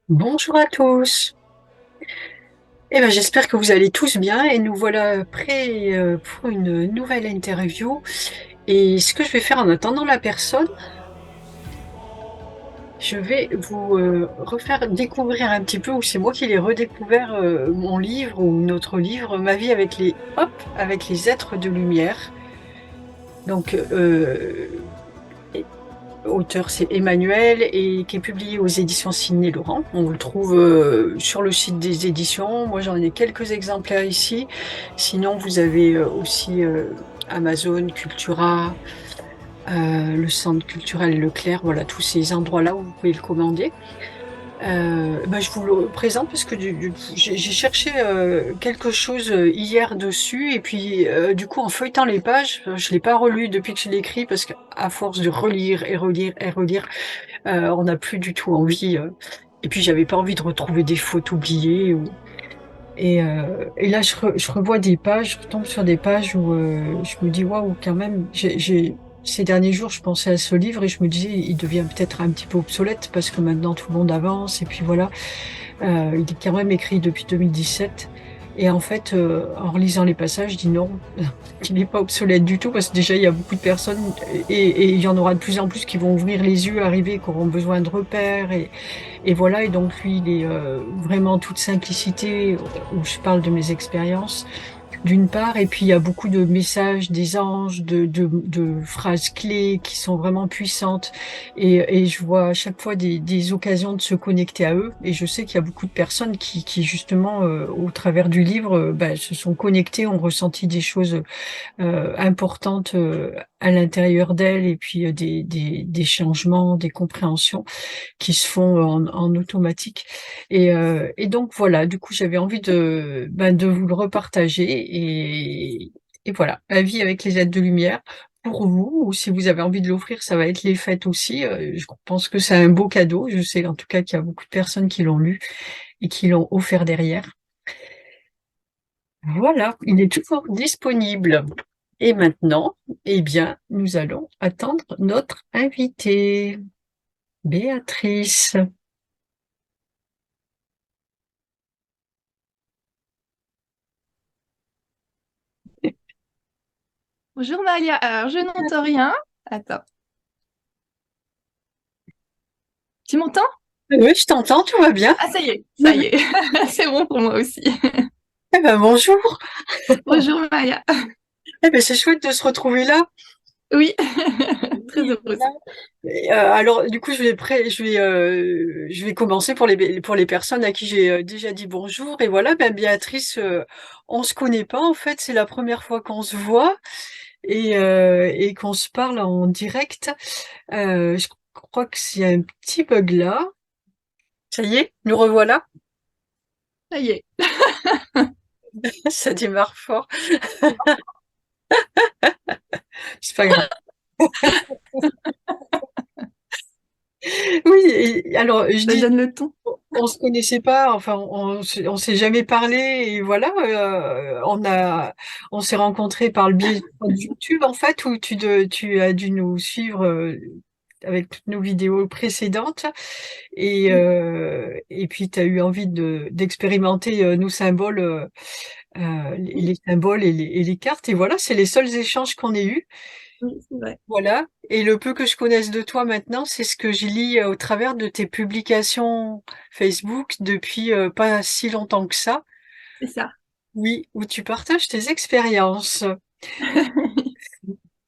Bonjour à tous. J'espère que vous allez tous bien et nous voilà prêts pour une nouvelle interview. Et ce que je vais faire en attendant la personne, je vais vous refaire découvrir un petit peu, ou c'est moi qui l'ai redécouvert, mon livre ou notre livre, Ma vie avec les êtres de lumière. Donc, auteur, c'est Emmanuel et qui est publié aux éditions Sidney Laurent. On le trouve sur le site des éditions. Moi, j'en ai quelques exemplaires ici. Sinon, vous avez aussi Amazon, Cultura, le Centre culturel Leclerc. Voilà, tous ces endroits-là où vous pouvez le commander. Je vous le présente parce que j'ai cherché quelque chose hier dessus et puis du coup en feuilletant les pages, je l'ai pas relu depuis que je l'ai écrit parce qu'à force de relire et relire et relire, on n'a plus du tout envie. Et puis j'avais pas envie de retrouver des fautes oubliées. Et là je revois des pages, je tombe sur des pages où je me dis waouh quand même. Ces derniers jours, je pensais à ce livre et je me disais, il devient peut-être un petit peu obsolète parce que maintenant tout le monde avance et puis voilà. Il est quand même écrit depuis 2017. Et en fait, en relisant les passages, je dis non, il n'est pas obsolète du tout parce que déjà, il y a beaucoup de personnes et il y en aura de plus en plus qui vont ouvrir les yeux, arriver, qui auront besoin de repères. Et voilà, et donc lui, il est vraiment en toute simplicité où je parle de mes expériences d'une part, et puis il y a beaucoup de messages des anges, de phrases clés qui sont vraiment puissantes, et je vois à chaque fois des occasions de se connecter à eux, et je sais qu'il y a beaucoup de personnes qui justement, au travers du livre, se sont connectées, ont ressenti des choses importantes à l'intérieur d'elles, et puis des changements, des compréhensions qui se font en automatique. Et donc voilà, du coup j'avais envie de vous le repartager et voilà, la vie avec les aides de lumière. Pour vous, ou si vous avez envie de l'offrir, ça va être les fêtes aussi. Je pense que c'est un beau cadeau. Je sais en tout cas qu'il y a beaucoup de personnes qui l'ont lu et qui l'ont offert derrière. Voilà, il est toujours disponible. Et maintenant, eh bien, nous allons attendre notre invitée, Béatrice. Bonjour Malia, alors je n'entends rien. Attends, tu m'entends? Oui, je t'entends, tout va bien. Ah ça y est, c'est bon pour moi aussi. Bonjour. Bonjour Malia. C'est chouette de se retrouver là. Oui, très Oui, heureuse. voilà. Alors, du coup, je vais commencer pour les personnes à qui j'ai déjà dit bonjour. Et voilà, Béatrice, on se connaît pas en fait. C'est la première fois qu'on se voit et qu'on se parle en direct. Je crois que s'il y a un petit bug là. Ça y est, nous revoilà. Ça y est. Ça démarre fort. C'est pas grave. Oui, alors je Ça dis, donne le ton. on se connaissait pas, enfin on s'est jamais parlé et voilà, on s'est rencontrés par le biais de YouTube en fait où tu as dû nous suivre avec toutes nos vidéos précédentes et puis tu as eu envie d'expérimenter nos symboles, les symboles et les cartes et voilà, c'est les seuls échanges qu'on ait eus. Oui, c'est vrai. Voilà. Et le peu que je connaisse de toi maintenant, c'est ce que je lis au travers de tes publications Facebook depuis pas si longtemps que ça. C'est ça. Oui, où tu partages tes expériences.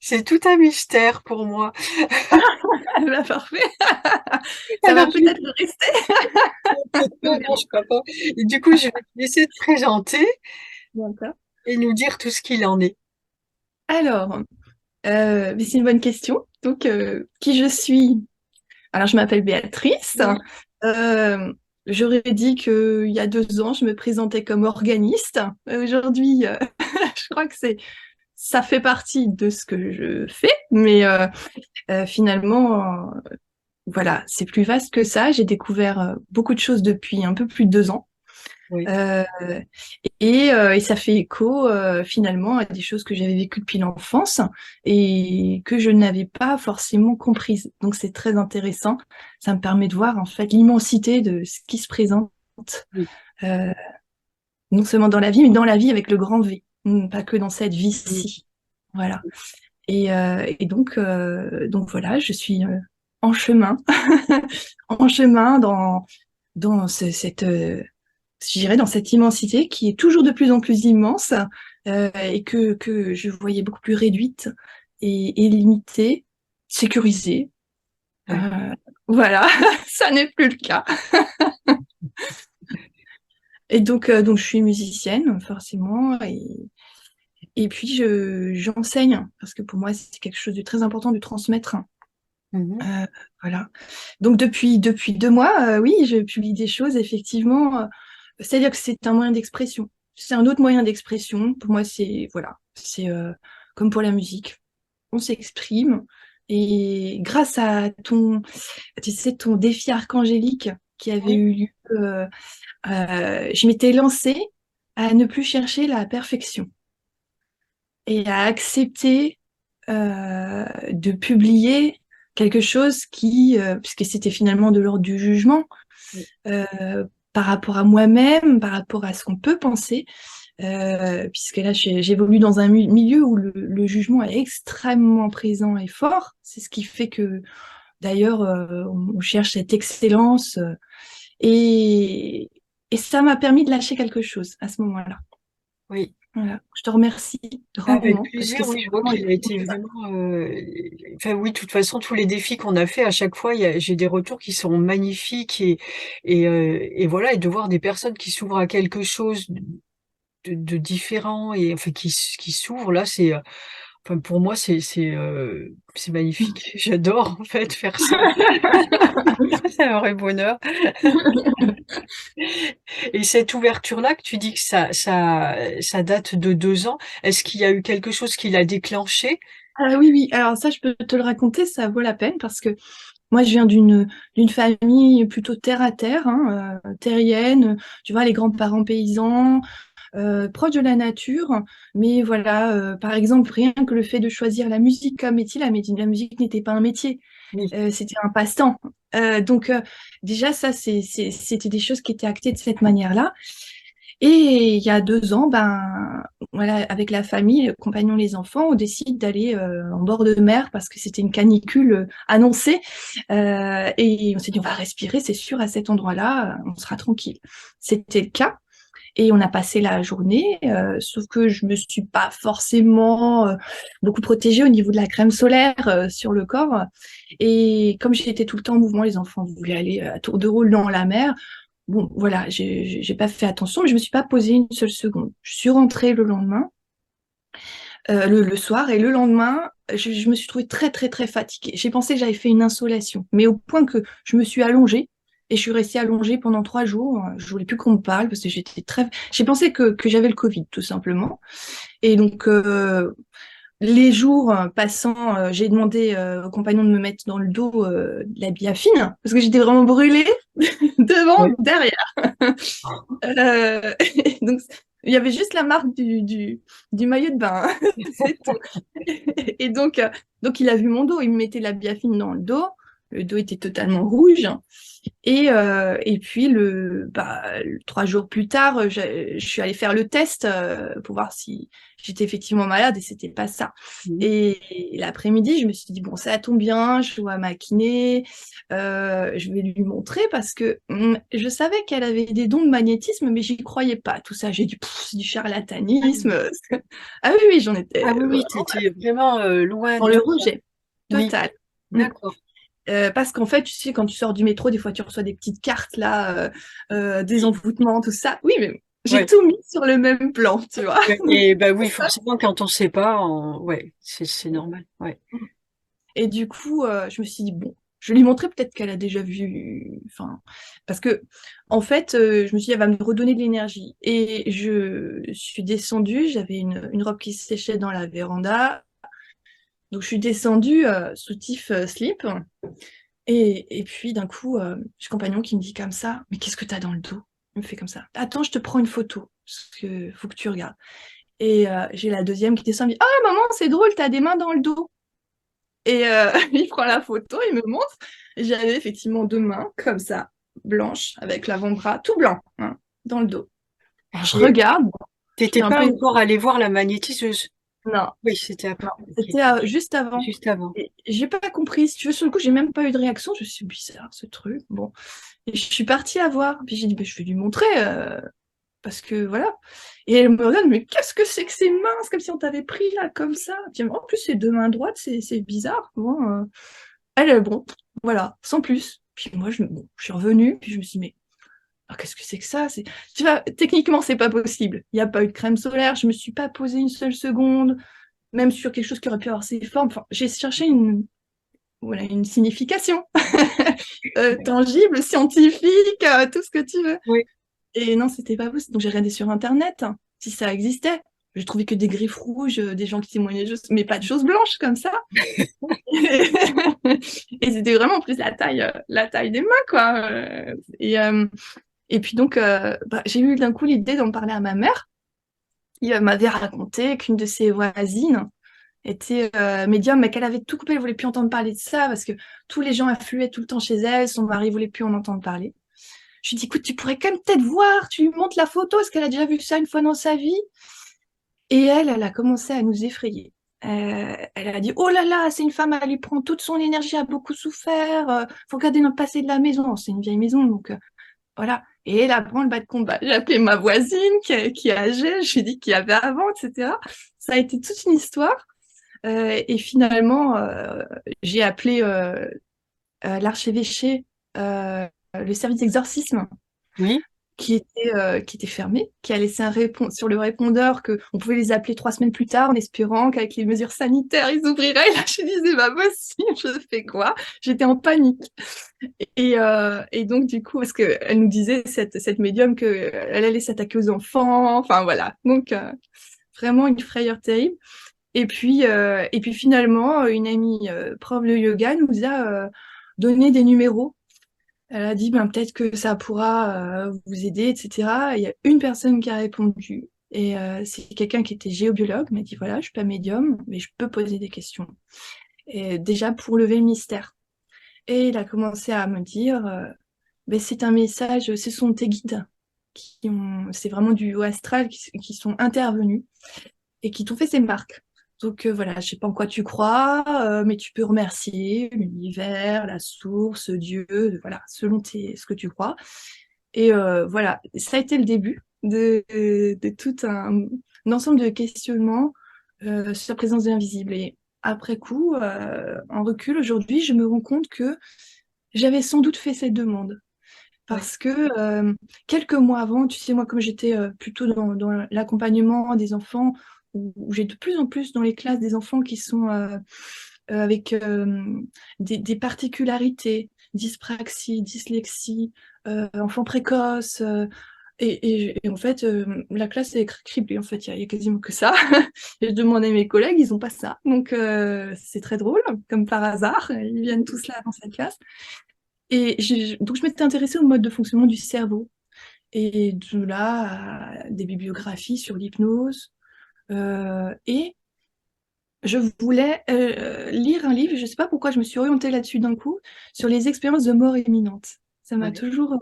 C'est tout un mystère pour moi. Ah bah, parfait. Ça va Alors, peut-être le rester. Nous non, verrons. je crois pas. Et du coup, je vais te laisser te présenter D'accord. et nous dire tout ce qu'il en est. Alors, mais c'est une bonne question. Donc, qui je suis? Alors, je m'appelle Béatrice. Oui. Euh, J'aurais dit qu'il y a 2 ans, je me présentais comme organiste. Aujourd'hui, je crois que ça fait partie de ce que je fais, mais finalement, voilà, c'est plus vaste que ça. J'ai découvert beaucoup de choses depuis un peu plus de 2 ans. Oui, Euh, et ça fait écho finalement à des choses que j'avais vécues depuis l'enfance et que je n'avais pas forcément comprises. Donc c'est très intéressant. Ça me permet de voir en fait l'immensité de ce qui se présente, oui, euh, non seulement dans la vie, mais dans la vie avec le grand V, pas que dans cette oui, vie-ci. Voilà. Et donc voilà, je suis en chemin, en chemin dans cette je dirais, dans cette immensité qui est toujours de plus en plus immense et que je voyais beaucoup plus réduite et limitée, sécurisée. oui. Euh, voilà, ça n'est plus le cas. Et donc je suis musicienne, forcément, et puis j'enseigne, parce que pour moi, c'est quelque chose de très important de transmettre. Mhm. Euh, voilà. Donc depuis 2 mois, oui, je publie des choses, effectivement. C'est-à-dire que c'est un moyen d'expression. C'est un autre moyen d'expression. Pour moi, c'est voilà, c'est comme pour la musique. On s'exprime et grâce à ton, tu sais, ton défi archangélique qui avait Oui, eu lieu, je m'étais lancée à ne plus chercher la perfection et à accepter de publier quelque chose qui, puisque c'était finalement de l'ordre du jugement, oui, par rapport à moi-même, par rapport à ce qu'on peut penser, puisque là j'évolue dans un milieu où le jugement est extrêmement présent et fort. C'est ce qui fait que d'ailleurs on cherche cette excellence et, et ça m'a permis de lâcher quelque chose à ce moment-là. oui. Voilà. Je te remercie Avec grandement parce que plaisir, c'est oui, je vois vraiment qu'il a été vraiment, enfin oui, de toute façon, tous les défis qu'on a fait, à chaque fois, j'ai des retours qui sont magnifiques et voilà, et de voir des personnes qui s'ouvrent à quelque chose de différent et enfin qui s'ouvrent là, enfin pour moi, c'est magnifique. J'adore en fait faire ça. C'est un vrai bonheur. Et cette ouverture-là que tu dis que ça date de 2 ans, est-ce qu'il y a eu quelque chose qui l'a déclenché? Ah oui, oui, alors ça, je peux te le raconter, ça vaut la peine parce que moi, je viens d'une famille plutôt terre à terre, hein, terrienne, tu vois, les grands-parents paysans, proches de la nature. Mais voilà, par exemple, rien que le fait de choisir la musique comme métier, la musique n'était pas un métier, Oui, c'était un passe-temps. Donc, déjà, ça, c'était des choses qui étaient actées de cette manière-là. Et il y a 2 ans, ben voilà, avec la famille, le compagnon, les enfants, on décide d'aller en bord de mer parce que c'était une canicule annoncée. Et on s'est dit, on va respirer, c'est sûr, à cet endroit-là, on sera tranquille. C'était le cas. Et on a passé la journée, sauf que je me suis pas forcément beaucoup protégée au niveau de la crème solaire sur le corps. Et comme j'étais tout le temps en mouvement, les enfants voulaient aller à tour de rôle dans la mer. Bon, voilà, j'ai pas fait attention, mais je me suis pas posée une seule seconde. Je suis rentrée le lendemain, le soir, et le lendemain, je me suis trouvée très, très, très fatiguée. J'ai pensé que j'avais fait une insolation, mais au point que je me suis allongée, et je suis restée allongée pendant 3 jours. Je voulais plus qu'on me parle parce que j'étais très... J'ai pensé que j'avais le Covid, tout simplement. Et donc, les jours passant, j'ai demandé au compagnon de me mettre dans le dos de la biafine, parce que j'étais vraiment brûlée devant, oui. derrière. Euh, donc, il y avait juste la marque du maillot de bain, hein. C'est tout. Et donc, il a vu mon dos, il me mettait la biafine dans le dos était totalement rouge. Et puis, 3 jours plus tard, je suis allée faire le test pour voir si j'étais effectivement malade et c'était pas ça. Mmh. Et l'après-midi, je me suis dit, bon, ça tombe bien, je vois ma kiné, je vais lui montrer parce que je savais qu'elle avait des dons de magnétisme, mais j'y croyais pas. Tout ça, j'ai dit, pff, c'est du charlatanisme. Ah oui, oui, j'en Ah étais oui, oui, tu vraiment étais vraiment, loin dans de le tout ça. rejet Oui, total. Mm. d'accord. Parce qu'en fait, tu sais, quand tu sors du métro, des fois, tu reçois des petites cartes, là, des Oui, envoûtements, tout ça. Oui, mais j'ai ouais, tout mis sur le même plan, tu vois. ouais et bah, oui, forcément, quand on sait pas, on ouais, c'est normal, ouais. Et du coup, je me suis dit, bon, je vais lui montrer peut-être qu'elle a déjà vu. Enfin, parce que, en fait, je me suis dit, elle va me redonner de l'énergie. Et je suis descendue, j'avais une robe qui séchait dans la véranda. Donc, je suis descendue soutif slip. Et puis, d'un coup, j'ai un compagnon qui me dit comme ça, mais qu'est-ce que t'as dans le dos? Il me fait comme ça. Attends, je te prends une photo, parce que faut que tu regardes. Et j'ai la deuxième qui descend, il me dit, ah maman, c'est drôle, t'as des mains dans le dos. Et il prend la photo, il me montre. J'avais effectivement 2 mains, comme ça, blanches, avec l'avant-bras tout blanc, hein, dans le dos. Alors je Et regarde, je suis t'étais un pas peu... encore allé voir la magnétiseuse? Non, Oui, c'était après. non, Ok. c'était juste avant. Juste avant. Et j'ai pas compris. Si tu veux, sur le coup, j'ai même pas eu de réaction. Je me suis dit, bizarre, ce truc. Bon. Et je suis partie la voir. Puis j'ai dit, je vais lui montrer, parce que voilà. Et elle me regarde, mais qu'est-ce que c'est que ces mains? C'est comme si on t'avait pris là, comme ça. Puis, en plus, c'est 2 mains droites, c'est bizarre. Bon, elle, bon, voilà, sans plus. Puis moi, bon, je suis revenue, puis je me suis dit, mais qu'est-ce que c'est que ça? Tu vois, techniquement, c'est pas possible. Il n'y a pas eu de crème solaire, je me suis pas posée une seule seconde, même sur quelque chose qui aurait pu avoir ses formes. Enfin, j'ai cherché voilà, une signification tangible, scientifique, tout ce que tu veux. Oui. Et non, c'était pas possible. Donc j'ai regardé sur Internet, hein, si ça existait. J'ai trouvé que des griffes rouges, des gens qui témoignaient juste, mais pas de choses blanches comme ça. Et c'était vraiment en plus la taille des mains, quoi. Et puis donc, j'ai eu d'un coup l'idée d'en parler à ma mère. Il m'avait raconté qu'une de ses voisines était médium, mais qu'elle avait tout coupé, elle voulait plus entendre parler de ça parce que tous les gens affluaient tout le temps chez elle, son mari voulait plus en entendre parler. Je lui dis, écoute, tu pourrais quand même peut-être voir, tu lui montres la photo, est-ce qu'elle a déjà vu ça une fois dans sa vie? Et elle a commencé à nous effrayer. Elle a dit, oh là là, c'est une femme, elle lui prend toute son énergie, a beaucoup souffert, faut regarder dans le passé de la maison. C'est une vieille maison, donc voilà. Et elle apprend le bas de combat. J'ai appelé ma voisine qui est âgée, je lui ai dit qu'il y avait avant, etc. Ça a été toute une histoire. Et finalement, j'ai appelé l'archevêché, le service d'exorcisme, Oui. qui était fermé, qui a laissé sur le répondeur qu'on pouvait les appeler 3 semaines plus tard en espérant qu'avec les mesures sanitaires, ils ouvriraient. Et là, je disais, bah possible, je fais quoi? J'étais en panique. Et donc, du coup, parce qu'elle nous disait, cette médium, qu'elle allait s'attaquer aux enfants, enfin voilà. Donc, vraiment une frayeur terrible. Et puis finalement, une amie prof de yoga nous a donné des numéros. Elle a dit, ben, peut-être que ça pourra vous aider, etc. Il y a une personne qui a répondu. Et c'est quelqu'un qui était géobiologue, m'a dit, voilà, je suis pas médium, mais je peux poser des questions. Et déjà pour lever le mystère. Et il a commencé à me dire, ben, c'est un message, ce sont tes guides c'est vraiment du haut astral qui sont intervenus et qui t'ont fait ces marques. Donc voilà, je sais pas en quoi tu crois, mais tu peux remercier l'univers, la source, Dieu, voilà, selon ce que tu crois. Et voilà, ça a été le début de tout un ensemble de questionnements sur la présence de l'invisible. Et après coup, en recul, aujourd'hui, je me rends compte que j'avais sans doute fait cette demande. Oui. Parce que quelques mois avant, tu sais, moi, comme j'étais plutôt dans l'accompagnement des enfants, où j'ai de plus en plus dans les classes des enfants qui sont avec des particularités, dyspraxie, dyslexie, enfants précoces. Et en fait, la classe est criblée, en fait, il y a quasiment que ça. Et je demandais à mes collègues, ils n'ont pas ça. Donc, c'est très drôle, comme par hasard, ils viennent tous là dans cette classe. Et donc, je m'étais intéressée au mode de fonctionnement du cerveau. Et de là, à des bibliographies sur l'hypnose. Et je voulais lire un livre, je ne sais pas pourquoi je me suis orientée là-dessus d'un coup, sur les expériences de mort imminente. Ça m'a Oui. toujours,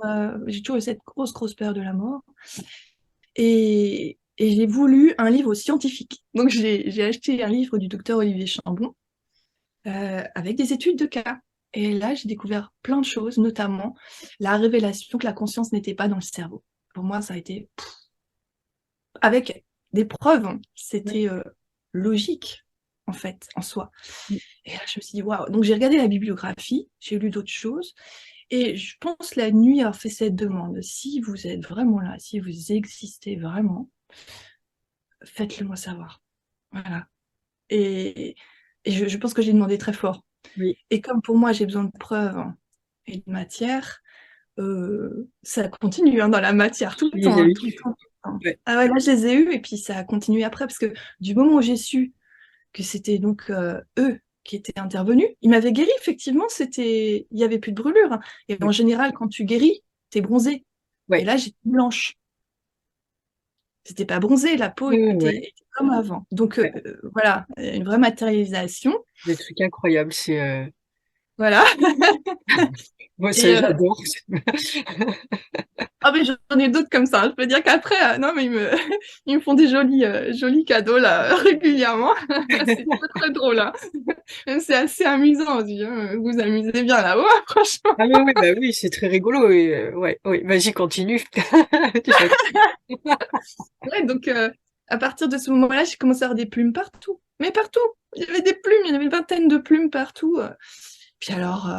j'ai toujours eu cette grosse peur de la mort. Et j'ai voulu un livre scientifique. Donc j'ai acheté un livre du docteur Olivier Chambon avec des études de cas. Et là, j'ai découvert plein de choses, notamment la révélation que la conscience n'était pas dans le cerveau. Pour moi, ça a été avec des preuves, hein. Oui. C'était logique, en fait, en soi. Et là, je me suis dit, waouh. Donc, j'ai regardé la bibliographie, j'ai lu d'autres choses. Et je pense la nuit avoir fait cette demande. Si vous êtes vraiment là, si vous existez vraiment, faites-le moi savoir. Voilà. Et, et je pense que j'ai demandé très fort. Oui. Et comme pour moi, j'ai besoin de preuves et de matière, ça continue hein, dans la matière tout le Tu les temps, as hein, eu. tout le temps, tout le temps. Ouais. Ah ouais, là, je les ai eus et puis ça a continué après parce que du moment où j'ai su que c'était donc eux qui étaient intervenus, ils m'avaient guéri, effectivement, il y avait plus de brûlure, hein. Et en général, quand tu guéris, t'es bronzé. Et Ouais. là, j'étais blanche. C'était pas bronzé, la peau Oui, oui, était, ouais. était comme avant. Donc Ouais. voilà, une vraie matérialisation. Des trucs incroyables. Voilà. Moi, ça, Et j'adore. ah mais j'en ai d'autres comme ça, hein. Je peux dire qu'après, non mais ils me font des jolis cadeaux là régulièrement. C'est très très drôle, hein. Même c'est assez amusant aussi, hein. Vous vous amusez bien là-haut, hein, franchement. Ah oui, oui, bah oui, c'est très rigolo. Et, ouais, ouais. Vas-y, continue. Ouais, donc à partir de ce moment-là, j'ai commencé à avoir des plumes partout. Mais partout. Il y avait des plumes, il y avait une vingtaine de plumes partout. Puis alors,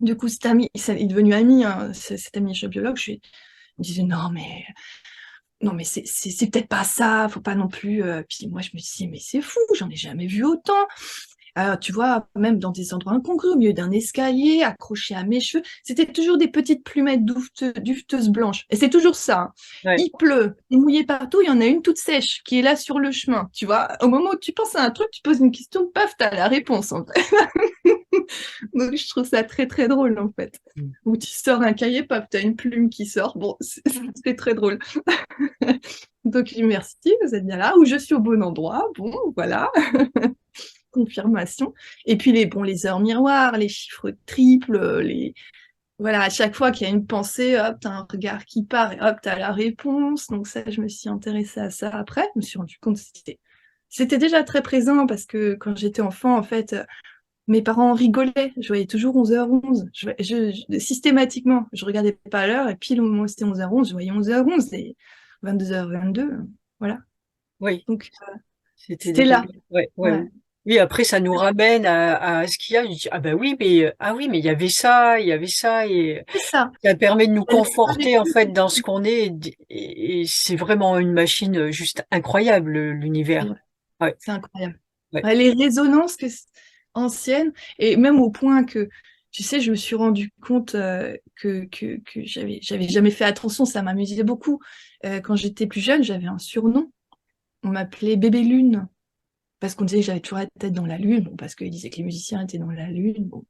du coup, cet ami, il est devenu ami, hein, cet ami biologue, il me disait non mais c'est peut-être pas ça, faut pas non plus. Puis moi, je me disais, mais c'est fou, j'en ai jamais vu autant. Alors, tu vois, même dans des endroits incongrus, au milieu d'un escalier, accroché à mes cheveux, c'était toujours des petites plumettes dufteuses blanches. Et c'est toujours ça, hein. Ouais. Il pleut, il est mouillé partout, il y en a une toute sèche qui est là sur le chemin. Tu vois, au moment où tu penses à un truc, tu poses une question, paf, t'as la réponse, en fait. Donc, je trouve ça très, très drôle, en fait. Où tu sors un cahier, paf, t'as une plume qui sort. Bon, c'est très drôle. Donc, je dis merci, vous êtes bien là, ou je suis au bon endroit. Bon, voilà, confirmation. Et puis, les heures miroirs, les chiffres triples, voilà, à chaque fois qu'il y a une pensée, hop, t'as un regard qui part et hop, t'as la réponse. Donc, ça, je me suis intéressée à ça après. Je me suis rendu compte que c'était déjà très présent parce que quand j'étais enfant, en fait, mes parents rigolaient. Je voyais toujours 11h11. Systématiquement, je regardais pas l'heure et pile au moment où c'était 11h11, je voyais 11h11 et 22h22. Voilà. Oui, Donc, c'était c'était déjà là. bien. Ouais, ouais, Ouais. ouais. Oui, après, ça nous ramène à ce qu'il y a. Je dis, ah ben oui, mais il y avait ça, il y avait ça, et C'est ça. ça permet de nous Elle n'est pas conforter en vécue. fait dans ce qu'on est, et c'est vraiment une machine juste incroyable, C'est l'univers. vrai. Ouais, C'est incroyable. ouais. Ouais, les résonances anciennes, et même au point que, tu sais, je me suis rendu compte que j'avais jamais fait attention, ça m'amusait beaucoup. Quand j'étais plus jeune, j'avais un surnom. On m'appelait Bébé Lune, parce qu'on disait que j'avais toujours la tête dans la lune, bon, parce qu'ils disaient que les musiciens étaient dans la lune. Bon.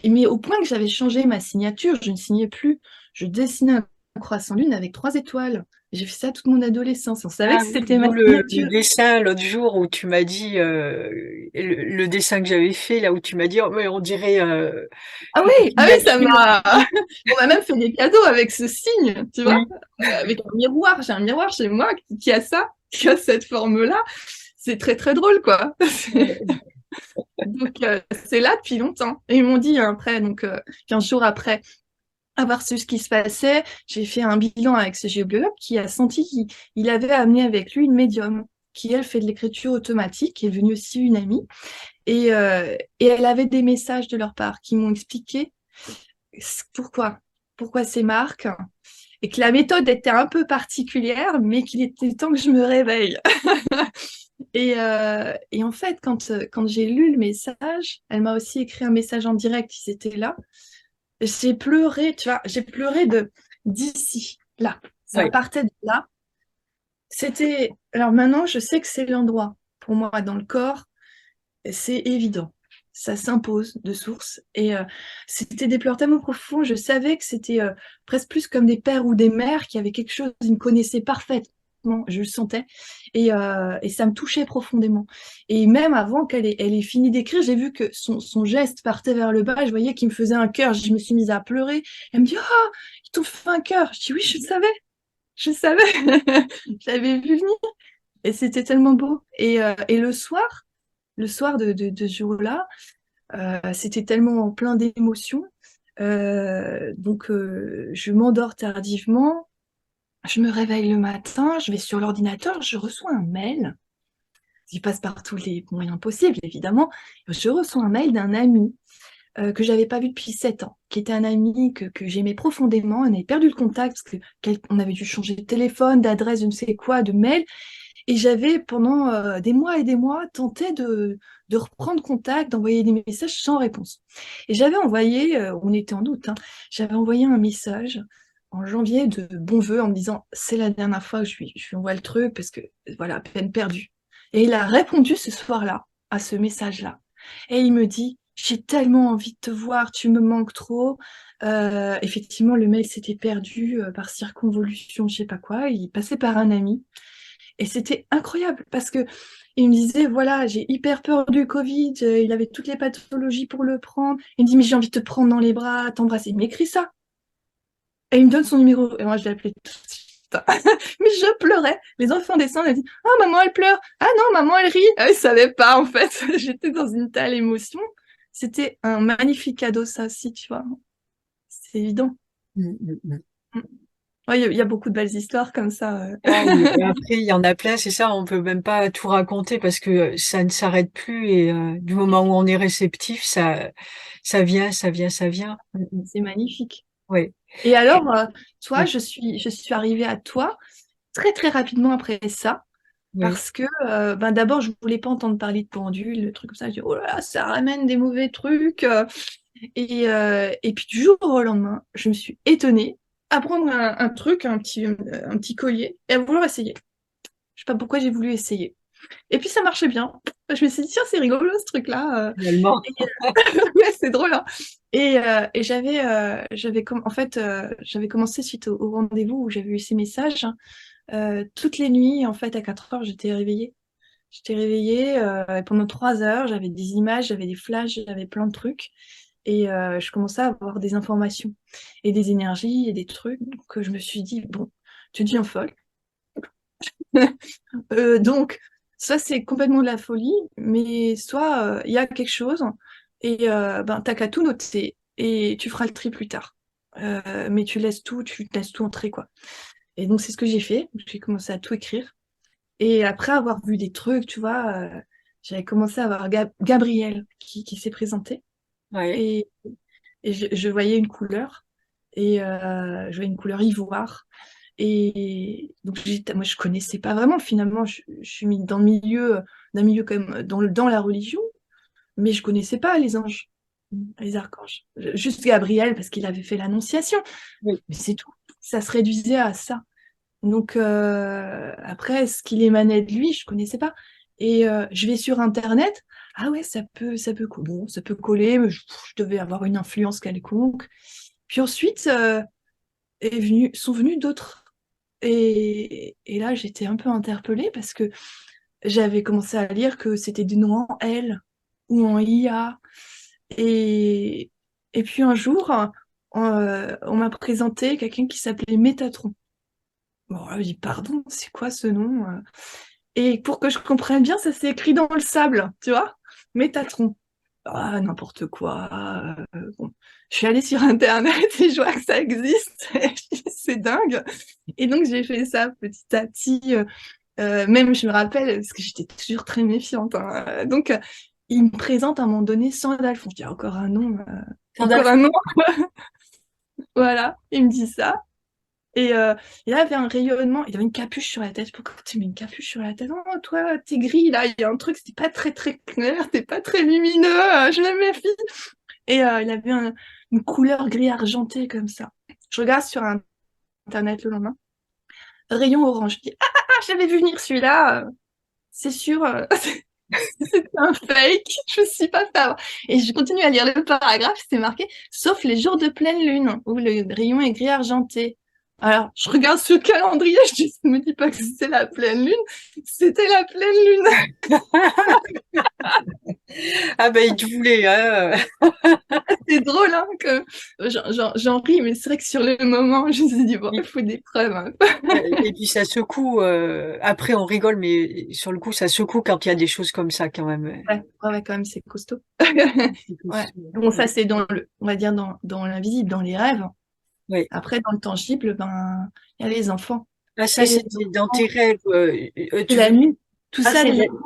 Mais au point que j'avais changé ma signature, je ne signais plus. Je dessinais un croissant lune avec 3 étoiles. J'ai fait ça toute mon adolescence. On savait Ah que oui, c'était ma d'où le signature. dessin l'autre jour où tu m'as dit, le dessin que j'avais fait là où tu m'as dit, oh, mais on dirait une Ah oui, ça signature. m'a. On m'a même fait des cadeaux avec ce signe, tu vois, Oui. avec un miroir. J'ai un miroir chez moi qui a ça, qui a cette forme-là. C'est très très drôle, quoi. Donc c'est là depuis longtemps. Et ils m'ont dit hein, après, donc 15 jours après avoir su ce qui se passait, j'ai fait un bilan avec ce géobiologue qui a senti qu'il avait amené avec lui une médium qui, elle, fait de l'écriture automatique, qui est devenue aussi une amie. Et elle avait des messages de leur part qui m'ont expliqué pourquoi, pourquoi ces marques, et que la méthode était un peu particulière, mais qu'il était temps que je me réveille. Et en fait, quand j'ai lu le message, elle m'a aussi écrit un message en direct, ils étaient là. J'ai pleuré, tu vois, j'ai pleuré d'ici, là. Ça Ouais, partait de là. Alors maintenant, je sais que c'est l'endroit. Pour moi, dans le corps, c'est évident. Ça s'impose de source. Et c'était des pleurs tellement profonds. Je savais que c'était presque plus comme des pères ou des mères qui avaient quelque chose, ils me connaissaient parfaitement. Je le sentais. Et ça me touchait profondément. Et même avant elle ait fini d'écrire, j'ai vu que son geste partait vers le bas. Je voyais qu'il me faisait un cœur. Je me suis mise à pleurer. Elle me dit, oh, il t'ont fait un cœur. Je dis, oui, je le savais. Je le savais. Je l'avais vu venir. Et c'était tellement beau. Et le soir de ce jour-là, c'était tellement plein d'émotions. Donc, je m'endors tardivement. Je me réveille le matin, je vais sur l'ordinateur, je reçois un mail. Il passe par tous les moyens possibles, évidemment. Je reçois un mail d'un ami que j'avais pas vu depuis 7 ans, qui était un ami que j'aimais profondément. On avait perdu le contact parce qu'on avait dû changer de téléphone, d'adresse, je ne sais quoi, de mail. Et j'avais pendant des mois et des mois tenté de reprendre contact, d'envoyer des messages sans réponse. Et j'avais envoyé, on était en août, hein, j'avais envoyé un message en janvier de bon vœu en me disant c'est la dernière fois que je lui envoie le truc parce que voilà, peine perdue. Et il a répondu ce soir-là à ce message-là. Et il me dit j'ai tellement envie de te voir, tu me manques trop. Effectivement, le mail s'était perdu par circonvolution, je sais pas quoi. Il passait par un ami. Et c'était incroyable parce que il me disait, voilà, j'ai hyper peur du Covid. Il avait toutes les pathologies pour le prendre. Il me dit, mais j'ai envie de te prendre dans les bras, t'embrasser. Il m'écrit ça. Et il me donne son numéro. Et moi, je l'ai appelé tout de suite. Mais je pleurais. Les enfants descendent et disent, ah, maman, elle pleure. Ah non, maman, elle rit. Ah, ils savaient pas, en fait. J'étais dans une telle émotion. C'était un magnifique cadeau, ça aussi, tu vois. C'est évident. Mm, mm, mm. Mm. Ouais, il y a beaucoup de belles histoires comme ça. Ah, et après, il y en a plein, c'est ça, on peut même pas tout raconter parce que ça ne s'arrête plus et du moment où on est réceptif, ça vient, ça vient, ça vient. Mm, mm. C'est magnifique. Ouais. Et alors, toi, Oui, je suis arrivée à toi très, très rapidement après ça. oui, Parce que, ben d'abord, je voulais pas entendre parler de pendule, le truc comme ça. Je dis, oh là là, ça ramène des mauvais trucs. Et puis, du jour au lendemain, je me suis étonnée à prendre un truc, un petit collier, et à vouloir essayer. Je sais pas pourquoi j'ai voulu essayer. Et puis, ça marchait bien. Je me suis dit, tiens, c'est rigolo ce truc-là. finalement. Et, ouais, c'est drôle, hein. Et en fait, j'avais commencé suite au rendez-vous où j'avais eu ces messages, hein. Toutes les nuits, en fait, à 4 heures, j'étais réveillée. J'étais réveillée et pendant 3 heures, j'avais des images, j'avais des flashs, j'avais plein de trucs. Et je commençais à avoir des informations et des énergies et des trucs. Donc je me suis dit, bon, tu deviens folle. Donc, ça, c'est complètement de la folie, mais soit il y a quelque chose et ben, t'as qu'à tout noter et tu feras le tri plus tard. Mais tu laisses tout entrer, quoi. Et donc, c'est ce que j'ai fait. J'ai commencé à tout écrire. Et après avoir vu des trucs, tu vois, j'avais commencé à voir Gabriel qui s'est présenté. Ouais. Et, et je voyais une couleur. Et je voyais une couleur ivoire. Et donc, moi, je connaissais pas vraiment. Finalement, je suis mis dans le milieu, d'un milieu quand même, dans la religion, mais je connaissais pas les anges, les archanges. Juste Gabriel, parce qu'il avait fait l'annonciation. Oui. Mais c'est tout. Ça se réduisait à ça. Donc après, ce qu'il émanait de lui, je connaissais pas. Et je vais sur Internet. Ah ouais, bon, ça peut coller, mais je devais avoir une influence quelconque. Puis ensuite, sont venus d'autres. Et là, j'étais un peu interpellée parce que j'avais commencé à lire que c'était des noms en L ou en IA. Et, et puis un jour, on m'a présenté quelqu'un qui s'appelait Métatron. Bon, là, je dis, pardon, c'est quoi ce nom? Et pour que je comprenne bien, ça s'est écrit dans le sable, tu vois? Métatron. Ah, n'importe quoi. Bon. Je suis allée sur Internet et je vois que ça existe. C'est dingue. Et donc, j'ai fait ça petit à petit. Même, je me rappelle, parce que j'étais toujours très méfiante, hein. Donc, il me présente à un moment donné Sandalphon. Je dis, encore un nom. Encore un Sandalphon. nom. Voilà. Il me dit ça. Et là, il avait un rayonnement, il avait une capuche sur la tête. Pourquoi tu mets une capuche sur la tête? Oh, toi, t'es gris, là, il y a un truc, c'était pas très très clair, t'es pas très lumineux, je me méfie. Et il avait une couleur gris argenté comme ça. Je regarde sur Internet le lendemain. Rayon orange. Je dis, ah, j'avais vu venir celui-là, c'est sûr, c'est un fake, je me suis pas fait avoir. Et je continue à lire le paragraphe, c'était marqué, sauf les jours de pleine lune, où le rayon est gris argenté. Alors, je regarde sur le calendrier, je dis, ne me dis pas que c'est la pleine lune, c'était la pleine lune. Ah ben, il te voulait, hein. C'est drôle, hein, que j'en ris, mais c'est vrai que sur le moment, je me suis dit, bon, il faut des preuves, hein. Et puis ça secoue. Après, on rigole, mais sur le coup, ça secoue quand il y a des choses comme ça, quand même. Ouais, ouais, ouais, quand même, c'est costaud. C'est Ouais. costaud. Bon, ça, c'est on va dire, dans l'invisible, dans les rêves. Oui. Après, dans le tangible, ben, il y a les enfants. Ah, ça, Et les c'était dans tes enfants, rêves. c'est Tu la veux... nuit. Tout Ah, ça, c'est les la- infos.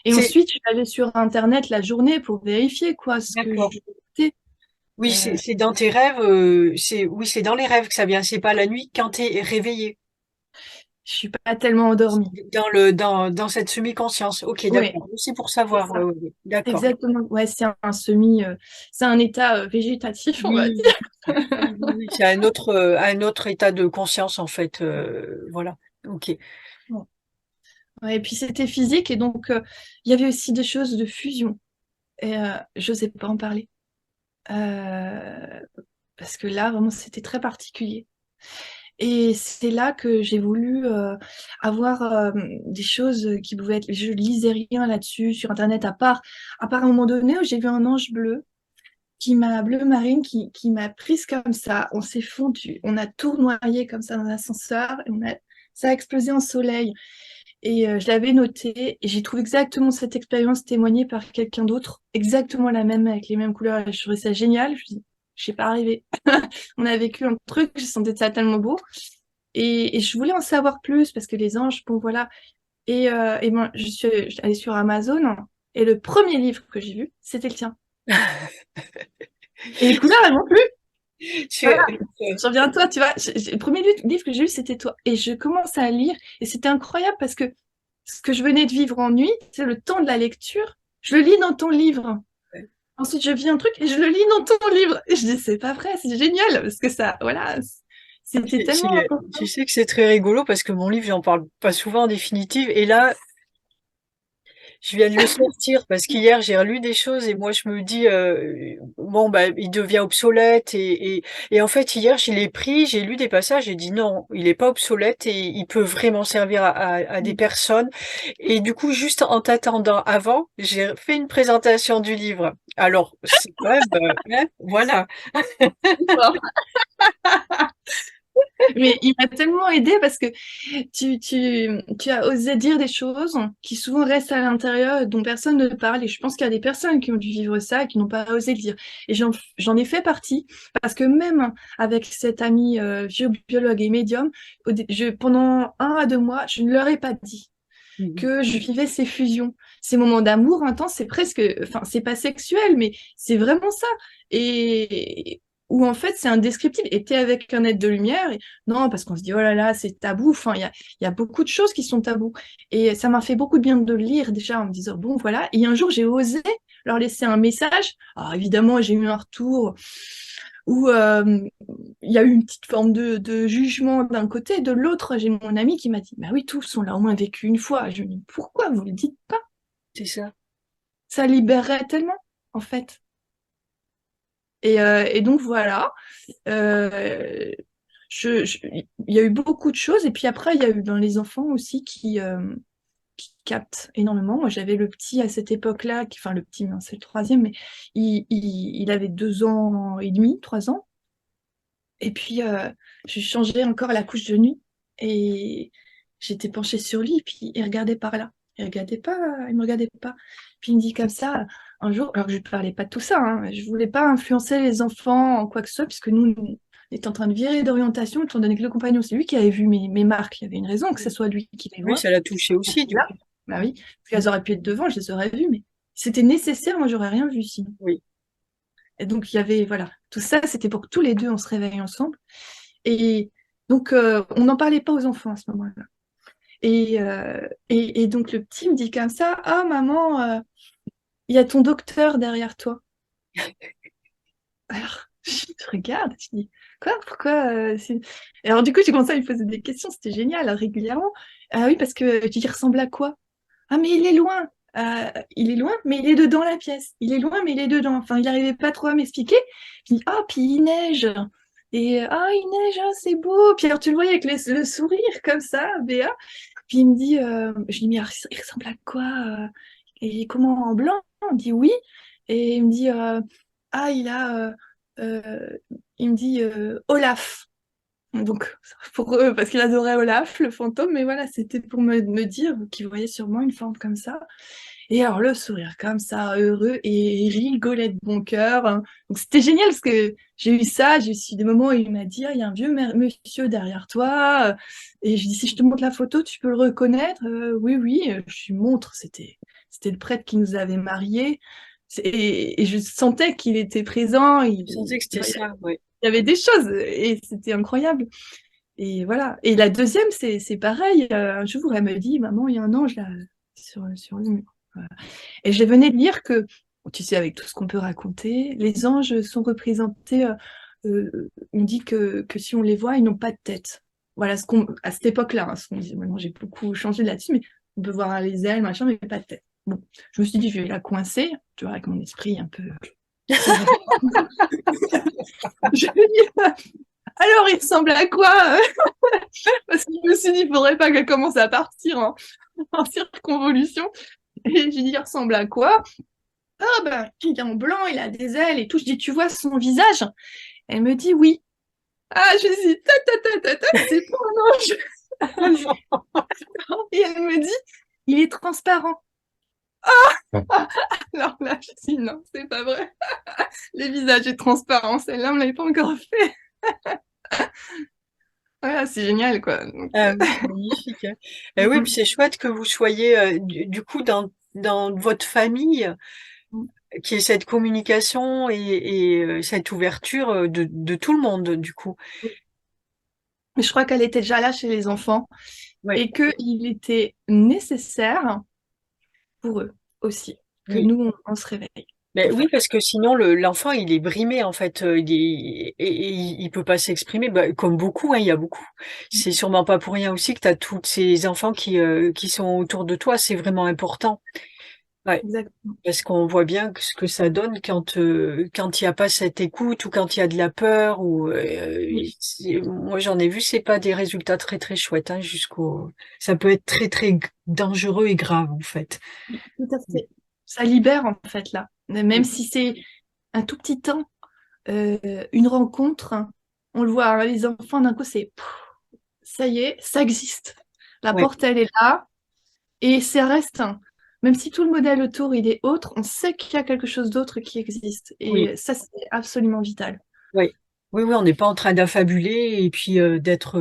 Et c'est ensuite, je suis allée sur Internet la journée pour vérifier, quoi, ce que d'accord. je faisais. Oui, Euh, c'est dans tes rêves. C'est dans les rêves que ça vient. C'est pas la nuit quand t'es réveillé. je suis pas tellement endormie. Dans cette semi-conscience. Ok, Oui, d'accord. C'est pour c'est savoir. ça. Ouais. D'accord. Exactement. Ouais, c'est un semi, c'est un état végétatif, on va Oui, dire. oui, c'est un autre état de conscience en fait. Voilà. Ok. Bon. Ouais, et puis c'était physique, et donc il y avait aussi des choses de fusion. Et je n'osais pas en parler. Euh, Parce que là, vraiment, c'était très particulier. Et c'est là que j'ai voulu avoir des choses qui pouvaient être. Je lisais rien là-dessus sur Internet, à part un moment donné où j'ai vu un ange bleu bleu marine, qui m'a prise comme ça. On s'est fondu, on a tournoyé comme ça dans l'ascenseur, et ça a explosé en soleil. Et je l'avais noté, et j'ai trouvé exactement cette expérience témoignée par quelqu'un d'autre, exactement la même, avec les mêmes couleurs. Et je trouvais ça génial. Je me dis, je sais pas arrivé. On a vécu un truc, je sentais ça tellement beau. Et je voulais en savoir plus parce que les anges, bon voilà. Et ben, je suis allée sur Amazon et le premier livre que j'ai vu, c'était le tien. Et les couleurs, elles m'ont plu. Voilà, Tu- j'en viens à toi, tu vois. Le premier livre que j'ai lu, c'était toi. Et je commence à lire et c'était incroyable parce que ce que je venais de vivre en nuit, c'est le temps de la lecture. Je le lis dans ton livre. Ensuite, je vis un truc et je le lis dans ton livre. Et je dis, c'est pas vrai, c'est génial parce que ça, voilà, c'était tellement Tu important. sais que c'est très rigolo parce que mon livre, j'en parle pas souvent en définitive. Et là, je viens de le sortir parce qu'hier j'ai relu des choses et moi je me dis bon bah il devient obsolète et en fait hier je l'ai pris, j'ai lu des passages et dit non, il est pas obsolète et il peut vraiment servir à des personnes et du coup juste en t'attendant avant j'ai fait une présentation du livre. Alors c'est quand même hein, voilà. Mais il m'a tellement aidé parce que tu as osé dire des choses qui souvent restent à l'intérieur et dont personne ne parle. Et je pense qu'il y a des personnes qui ont dû vivre ça et qui n'ont pas osé le dire. Et j'en ai fait partie parce que même avec cet ami biologue et médium, pendant 1 à 2 mois, je ne leur ai pas dit Mhm. que je vivais ces fusions, ces moments d'amour intense. C'est presque, enfin, c'est pas sexuel, mais c'est vraiment ça. Et où en fait, c'est indescriptible. Et t'es avec un être de lumière. Non, parce qu'on se dit, oh là là, c'est tabou. Enfin, il y a beaucoup de choses qui sont tabous. Et ça m'a fait beaucoup de bien de le lire déjà en me disant, bon, voilà. Et un jour, j'ai osé leur laisser un message. Alors évidemment, j'ai eu un retour où il y a eu une petite forme de jugement d'un côté, de l'autre, j'ai mon ami qui m'a dit, bah oui, tous on l'a au moins vécu une fois. Je me dis, pourquoi vous le dites pas? C'est ça. Ça libérerait tellement, en fait. Et donc voilà. Euh, il y a eu beaucoup de choses, et puis après, il y a eu dans les enfants aussi qui captent énormément. Moi, j'avais le petit à cette époque-là, enfin le petit, non, c'est le troisième, mais il avait 2 ans et demi, 3 ans. Et puis, je changeais encore la couche de nuit et j'étais penchée sur lui, puis il regardait par là. Il regardait pas, il me regardait pas. Puis il me dit comme ça, un jour, alors que je ne parlais pas de tout ça, hein, je voulais pas influencer les enfants en quoi que ce soit, puisque nous, on était en train de virer d'orientation, étant donné que le compagnon, c'est lui qui avait vu mes marques. Il y avait une raison que ce soit lui qui les Oui, voit. ça l'a touché aussi du Là, coup. bah oui, puis elles auraient pu être devant, je les aurais vues, mais c'était nécessaire, moi, j'aurais rien vu sinon. Oui. Et donc, il y avait, voilà, tout ça, c'était pour que tous les deux, on se réveille ensemble. Et donc, on n'en parlait pas aux enfants à ce moment-là. Et donc, le petit me dit comme ça, ah maman, il y a ton docteur derrière toi. Alors, je regarde, je dis, quoi, pourquoi Et alors, du coup, j'ai commencé à lui poser des questions, c'était génial, régulièrement. Ah oui, parce que tu dis, il ressemble à quoi? Ah, mais il est loin. Il est loin, mais il est dedans la pièce. Il est loin, mais il est dedans. Enfin, il n'arrivait pas trop à m'expliquer. Puis, ah, puis il neige. Et ah, il neige, ah, c'est beau. Puis alors, tu le voyais avec le sourire comme ça, Béa. Puis il me dit, je lui dis, mais il ressemble à quoi? Et comment en blanc? Il me dit oui. Et il me dit, ah, euh, il me dit Olaf. Donc, pour eux, parce qu'il adorait Olaf, le fantôme, mais voilà, c'était pour me dire qu'il voyait sûrement une forme comme ça. Et alors, le sourire comme ça, heureux, et il rigolait de bon cœur, hein. Donc, c'était génial parce que j'ai eu ça, j'ai eu des moments où il m'a dit, ah, il y a un vieux monsieur derrière toi. Et je dis, si je te montre la photo, tu peux le reconnaître? Oui, oui, je lui montre, c'était le prêtre qui nous avait mariés. Et je sentais qu'il était présent, Je sentais que c'était ça, oui. il y avait des choses et c'était incroyable. Et voilà. Et la deuxième, c'est pareil. Un jour, elle me dit, maman, il y a un ange là sur le mur. Voilà. Et je venais de lire que, tu sais, avec tout ce qu'on peut raconter, les anges sont représentés. On dit que si on les voit, ils n'ont pas de tête. Voilà à cette époque-là, hein, ce qu'on dit. Maintenant, j'ai beaucoup changé là-dessus, mais on peut voir les ailes, machin, mais pas de tête. Bon, je me suis dit, je vais la coincer, tu vois, avec mon esprit un peu sévère. Je vais dire, alors, il ressemble à quoi? Parce que je me suis dit, il faudrait pas qu'elle commence à partir en circonvolution. Et je lui dis, il ressemble à quoi? Ah ben, il est en blanc, il a des ailes et tout. Je dis, tu vois son visage? Elle me dit oui. Ah, je me suis dit, c'est pas un ange. Et elle me dit, il est transparent. Alors là, je dis, non, c'est pas vrai. Les visages est transparent. Celle-là, on ne l'avait pas encore fait. Voilà, c'est génial, quoi. Donc, Ah oui, c'est magnifique, hein. Oui, puis c'est chouette que vous soyez, du coup, dans votre famille, qu'il y ait cette communication et cette ouverture de tout le monde, du coup. mais je crois qu'elle était déjà là chez les enfants Oui, et qu'il était nécessaire pour eux aussi que oui. nous, on se réveille Mais pour oui, faire. parce que sinon l'enfant il est brimé en fait, et il peut pas s'exprimer, bah, comme beaucoup, hein, il y a beaucoup. C'est sûrement pas pour rien aussi que tu as tous ces enfants qui sont autour de toi, c'est vraiment important. Ouais, Exactement. parce qu'on voit bien ce que ça donne quand il y a pas cette écoute ou quand il y a de la peur ou Oui, moi j'en ai vu, c'est pas des résultats très très chouettes, hein, jusqu'au ça peut être très très dangereux et grave en fait. oui, tout à fait. Ça libère en fait là. Même si c'est un tout petit temps, une rencontre, on le voit, hein, les enfants d'un coup, c'est pff, ça y est, ça existe. La Ouais, porte, elle est là et ça reste. Même si tout le modèle autour, il est autre, on sait qu'il y a quelque chose d'autre qui existe. oui. Et ça, c'est absolument vital. Oui, oui, oui, on n'est pas en train d'affabuler et puis d'être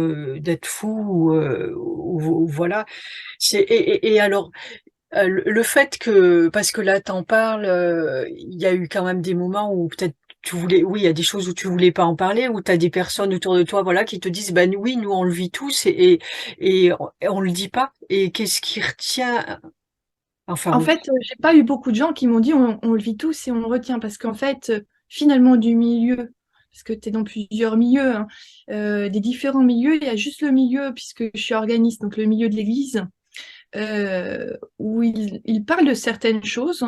fou ou voilà. Et alors le fait que parce que là t'en parles, il y a eu quand même des moments où peut-être tu voulais, oui, il y a des choses où tu voulais pas en parler, où tu as des personnes autour de toi, voilà, qui te disent, ben oui, nous on le vit tous et on le dit pas. Et qu'est-ce qui retient, enfin, En fait, j'ai pas eu beaucoup de gens qui m'ont dit on le vit tous et on le retient parce qu'en fait, finalement, du milieu, parce que tu es dans plusieurs milieux, hein, des différents milieux, il y a juste le milieu, puisque je suis organiste, donc le milieu de l'Église, où il parle de certaines choses.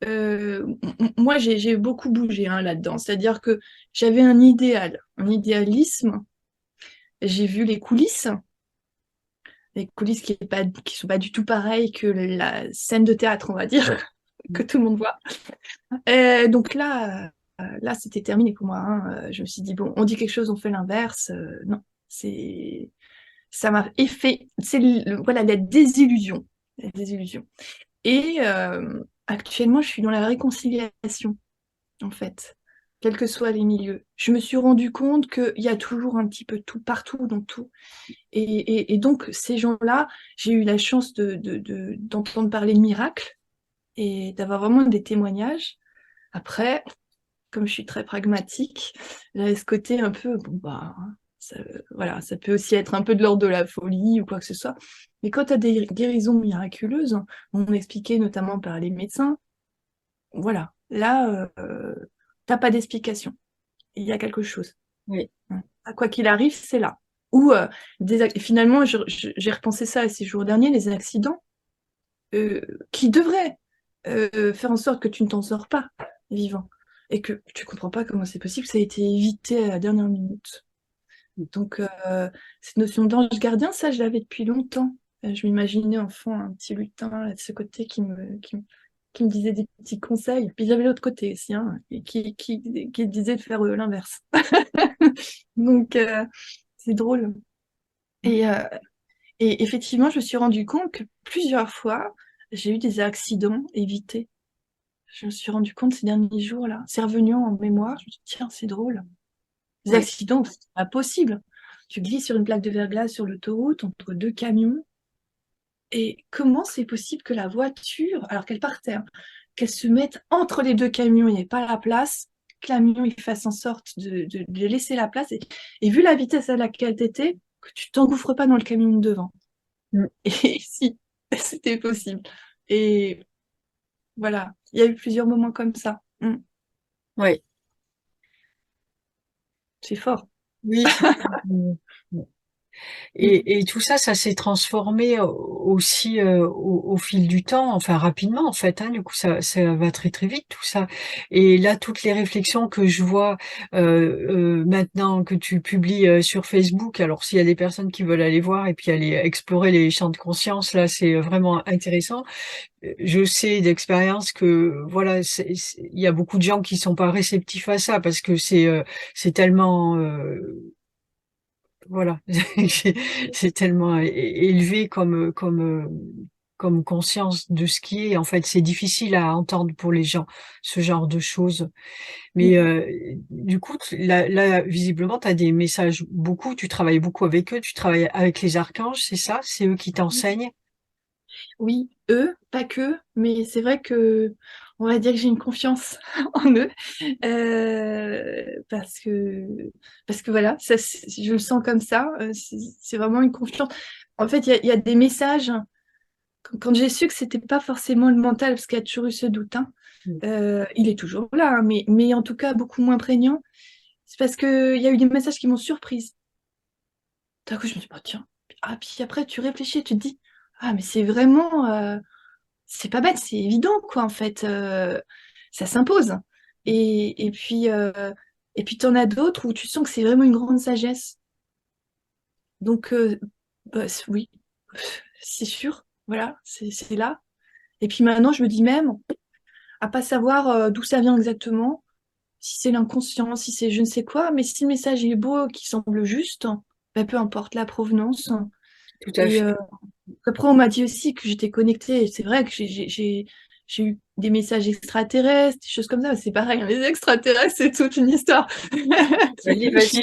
Moi, j'ai beaucoup bougé hein, là-dedans, c'est-à-dire que j'avais un idéalisme, j'ai vu les coulisses qui sont pas du tout pareilles que la scène de théâtre, on va dire, que tout le monde voit. Donc là, c'était terminé pour moi, hein. Je me suis dit, bon, on dit quelque chose, on fait l'inverse. Non, c'est, ça m'a fait, voilà, la désillusion. La désillusion. Et actuellement, je suis dans la réconciliation, en fait, quels que soient les milieux. Je me suis rendu compte qu'il y a toujours un petit peu tout, partout, dans tout. Et donc, ces gens-là, j'ai eu la chance d'entendre parler de miracles et d'avoir vraiment des témoignages. Après, comme je suis très pragmatique, j'avais ce côté un peu, bon, bah, ça, voilà, ça peut aussi être un peu de l'ordre de la folie ou quoi que ce soit. Mais quand tu as des guérisons miraculeuses, on m'expliquait notamment par les médecins, voilà, là, t'as pas d'explication. Il y a quelque chose. oui, Quoi qu'il arrive, c'est là. Ou finalement, j'ai repensé ça ces jours derniers, les accidents euh, qui devraient faire en sorte que tu ne t'en sors pas vivant et que tu comprends pas comment c'est possible, ça a été évité à la dernière minute. Donc, cette notion d'ange gardien, ça, je l'avais depuis longtemps. Je m'imaginais enfant un petit lutin là, de ce côté qui me disait des petits conseils. Puis j'avais l'autre côté aussi, hein, et qui disait de faire l'inverse. Donc, c'est drôle. Et, euh, et effectivement, je me suis rendu compte que plusieurs fois, j'ai eu des accidents évités. Je me suis rendu compte ces derniers jours-là. C'est revenu en mémoire. Je me suis dit, tiens, c'est drôle. Des oui, accidents, c'est pas possible. Tu glisses sur une plaque de verglas sur l'autoroute entre deux camions. Et comment c'est possible que la voiture, alors qu'elle partait, hein, qu'elle se mette entre les deux camions, il n'y ait pas la place, que le camion il fasse en sorte de laisser la place. Et vu la vitesse à laquelle tu étais, que tu t'engouffres pas dans le camion de devant. mm, Et si, c'était possible. Et voilà, il y a eu plusieurs moments comme ça. oui, C'est fort. oui, c'est- Et tout ça, ça s'est transformé aussi au fil du temps, enfin rapidement en fait, hein, du coup ça va très très vite tout ça. Et là, toutes les réflexions que je vois maintenant que tu publies sur Facebook, alors s'il y a des personnes qui veulent aller voir et puis aller explorer les champs de conscience, là c'est vraiment intéressant. Je sais d'expérience que voilà, il y a beaucoup de gens qui sont pas réceptifs à ça parce que c'est tellement voilà, c'est tellement élevé comme conscience de ce qui est. En fait, c'est difficile à entendre pour les gens, ce genre de choses. Mais du coup, là, visiblement, tu as des messages beaucoup, tu travailles beaucoup avec eux, tu travailles avec les archanges, c'est ça? C'est eux qui t'enseignent? Oui, eux, pas que, mais c'est vrai que on va dire que j'ai une confiance en eux parce que voilà, je le sens comme ça. C'est vraiment une confiance. En fait, il y a des messages. Quand j'ai su que c'était pas forcément le mental, parce qu'il y a toujours eu ce doute, hein, Mm. il est toujours là, hein, mais en tout cas beaucoup moins prégnant. C'est parce que il y a eu des messages qui m'ont surprise. D'un coup, je me dis, bah, tiens. Ah, puis après, tu réfléchis, tu te dis, ah, mais c'est vraiment. C'est pas bête, c'est évident, quoi, en fait. Ça s'impose. Et puis t'en as d'autres où tu sens que c'est vraiment une grande sagesse. Donc, bah, oui, c'est sûr, voilà, c'est là. Et puis maintenant, je me dis même, à pas savoir d'où ça vient exactement, si c'est l'inconscient, si c'est je ne sais quoi, mais si le message est beau, qui semble juste, bah, peu importe la provenance. Tout à Et fait. après, on m'a dit aussi que j'étais connectée. C'est vrai que j'ai eu des messages extraterrestres, des choses comme ça. C'est pareil, hein, les extraterrestres, c'est toute une histoire. Vas-y, vas-y.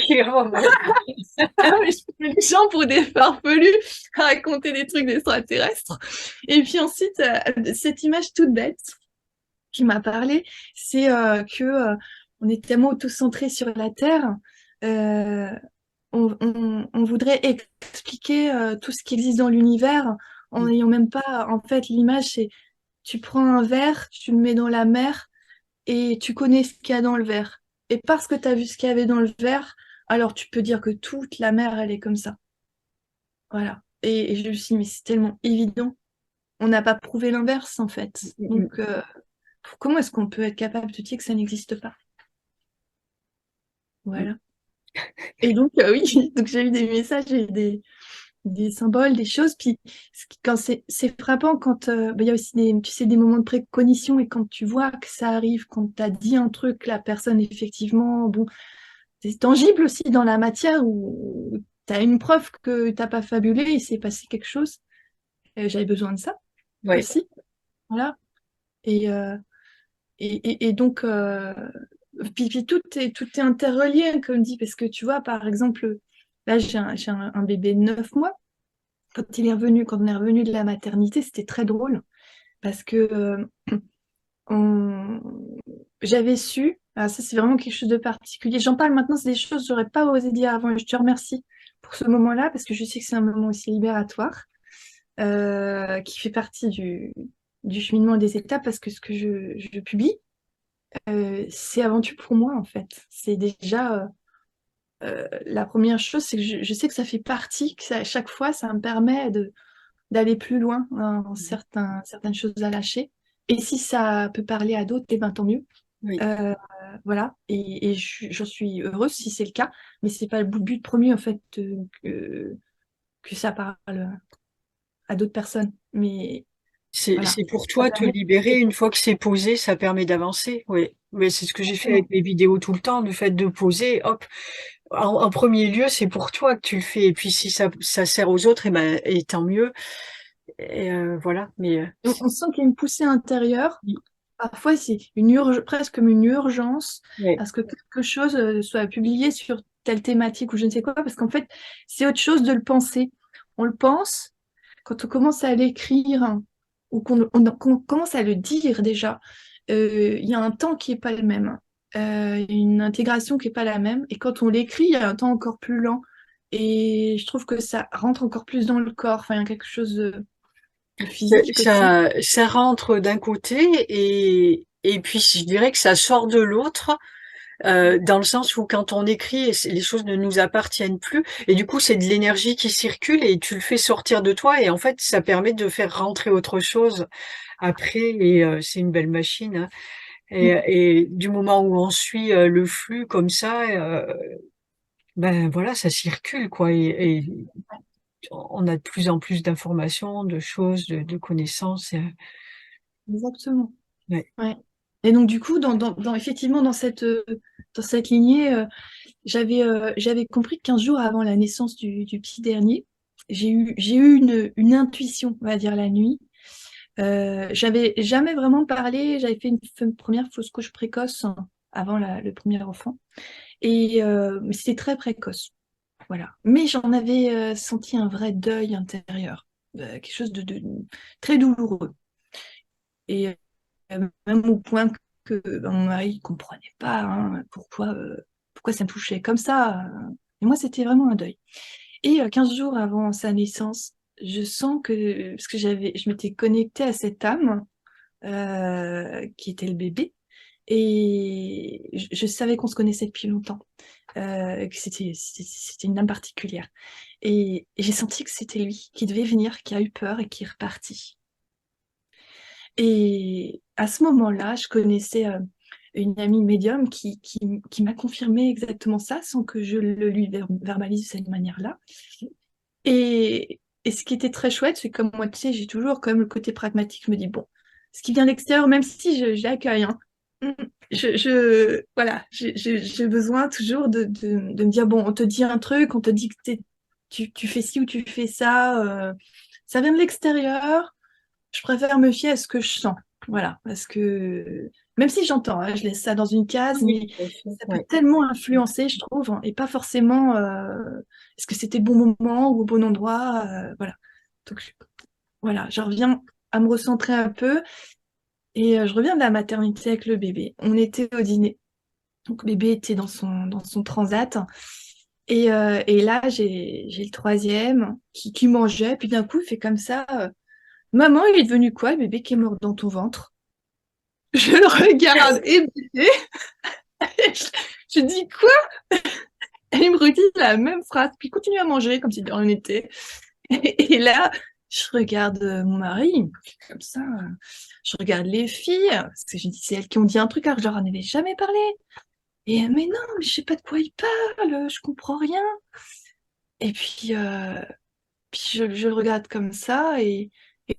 Ah, mais je fais les gens pour des farfelus à raconter des trucs d'extraterrestres. Et puis ensuite, cette image toute bête qui m'a parlé, c'est que on est tellement auto-centré sur la Terre. euh, on voudrait expliquer tout ce qui existe dans l'univers en n'ayant même pas, en fait, l'image, c'est tu prends un verre, tu le mets dans la mer et tu connais ce qu'il y a dans le verre. Et parce que tu as vu ce qu'il y avait dans le verre, alors tu peux dire que toute la mer, elle est comme ça. Voilà. Et je me suis dit, mais c'est tellement évident. On n'a pas prouvé l'inverse, en fait. Donc, comment est-ce qu'on peut être capable de dire que ça n'existe pas? Voilà. Et donc, oui, donc j'ai eu des messages et des symboles, des choses. Puis quand c'est frappant quand bah, il y a aussi des, tu sais, des moments de précognition et quand tu vois que ça arrive, quand tu as dit un truc, la personne effectivement, bon, c'est tangible aussi dans la matière où tu as une preuve que t'as pas fabulé, il s'est passé quelque chose. J'avais besoin de ça Ouais. aussi. Voilà. Et, et donc, puis tout est interrelié, comme dit, parce que tu vois, par exemple, là, j'ai un bébé de 9 mois. Quand on est revenu de la maternité, c'était très drôle parce que on- j'avais su, ah, ça c'est vraiment quelque chose de particulier. J'en parle maintenant, c'est des choses que j'aurais pas osé dire avant. Je te remercie pour ce moment-là parce que je sais que c'est un moment aussi libératoire qui fait partie du cheminement des étapes parce que ce que je publie, c'est avant tout pour moi en fait. C'est déjà la première chose, c'est que je sais que ça fait partie, à chaque fois, ça me permet d'aller plus loin dans certaines choses à lâcher. Et si ça peut parler à d'autres, eh ben, tant mieux. Oui. Euh, voilà. Et j'en suis heureuse si c'est le cas, mais c'est pas le but premier, en fait, que ça parle à d'autres personnes. Mais voilà. C'est pour Ça toi te permet libérer une fois que c'est posé, ça permet d'avancer. Oui, mais c'est ce que j'ai fait avec exactement. mes vidéos tout le temps, le fait de poser, hop. En premier lieu, c'est pour toi que tu le fais. Et puis si ça sert aux autres, et tant mieux. Et voilà. Mais On sent qu'il y a une poussée intérieure. Parfois, c'est presque comme une urgence ouais. à ce que quelque chose soit publié sur telle thématique ou je ne sais quoi, parce qu'en fait, c'est autre chose de le penser. On le pense quand on commence à l'écrire ou qu'on commence à le dire déjà. Il y a un temps qui n'est pas le même, une intégration qui n'est pas la même. Et quand on l'écrit, il y a un temps encore plus lent. Et je trouve que ça rentre encore plus dans le corps. Enfin, il y a quelque chose de physique aussi. Ça rentre d'un côté et puis je dirais que ça sort de l'autre. dans le sens où quand on écrit, les choses ne nous appartiennent plus, et du coup, c'est de l'énergie qui circule et tu le fais sortir de toi, et en fait, ça permet de faire rentrer autre chose après, et c'est une belle machine, hein. Et du moment où on suit le flux comme ça, ben voilà, ça circule, quoi, et on a de plus en plus d'informations, de choses, de connaissances. Exactement. Ouais. Ouais. Et donc, du coup, effectivement, dans cette lignée, j'avais compris que 15 jours avant la naissance du petit dernier, j'ai eu une intuition, on va dire, la nuit. J'avais jamais vraiment parlé, j'avais fait une première fausse couche précoce avant le premier enfant. Mais c'était très précoce. Voilà. Mais j'en avais senti un vrai deuil intérieur, quelque chose de très douloureux. Et même au point que mon mari ne comprenait pas hein, pourquoi ça me touchait comme ça. Et moi, c'était vraiment un deuil. Et 15 jours avant sa naissance, je sens que, parce que je m'étais connectée à cette âme qui était le bébé, et je savais qu'on se connaissait depuis longtemps, que c'était une âme particulière. Et j'ai senti que c'était lui qui devait venir, qui a eu peur et qui est reparti. Et à ce moment-là, je connaissais une amie médium qui m'a confirmé exactement ça sans que je le lui verbalise de cette manière-là. Et ce qui était très chouette, c'est que comme moi, tu sais, j'ai toujours quand même le côté pragmatique. Je me dis, bon, ce qui vient de l'extérieur, même si je l'accueille, hein, voilà, j'ai besoin toujours de me dire, bon, on te dit un truc, on te dit que tu fais ci ou tu fais ça, ça vient de l'extérieur, je préfère me fier à ce que je sens. Voilà, parce que même si j'entends, hein, je laisse ça dans une case, Oui, mais tout à fait. ça peut Ouais. tellement influencer, je trouve, hein, et pas forcément est-ce que c'était bon moment ou au bon endroit. Voilà. Donc voilà, je reviens à me recentrer un peu et je reviens de la maternité avec le bébé. On était au dîner, donc le bébé était dans son transat. Et là, j'ai le troisième qui mangeait, puis d'un coup, il fait comme ça. Maman, il est devenu quoi, le bébé qui est mort dans ton ventre? Je le regarde hébété. Je dis quoi? Et il me redit la même phrase, puis il continue à manger comme si de rien n'était. Et là, je regarde mon mari, il me fait comme ça. Je regarde les filles, parce que je dis, c'est elles qui ont dit un truc, alors que je leur en avais jamais parlé. Et mais non, mais je sais pas de quoi il parle, je comprends rien. Et puis je le regarde comme ça, et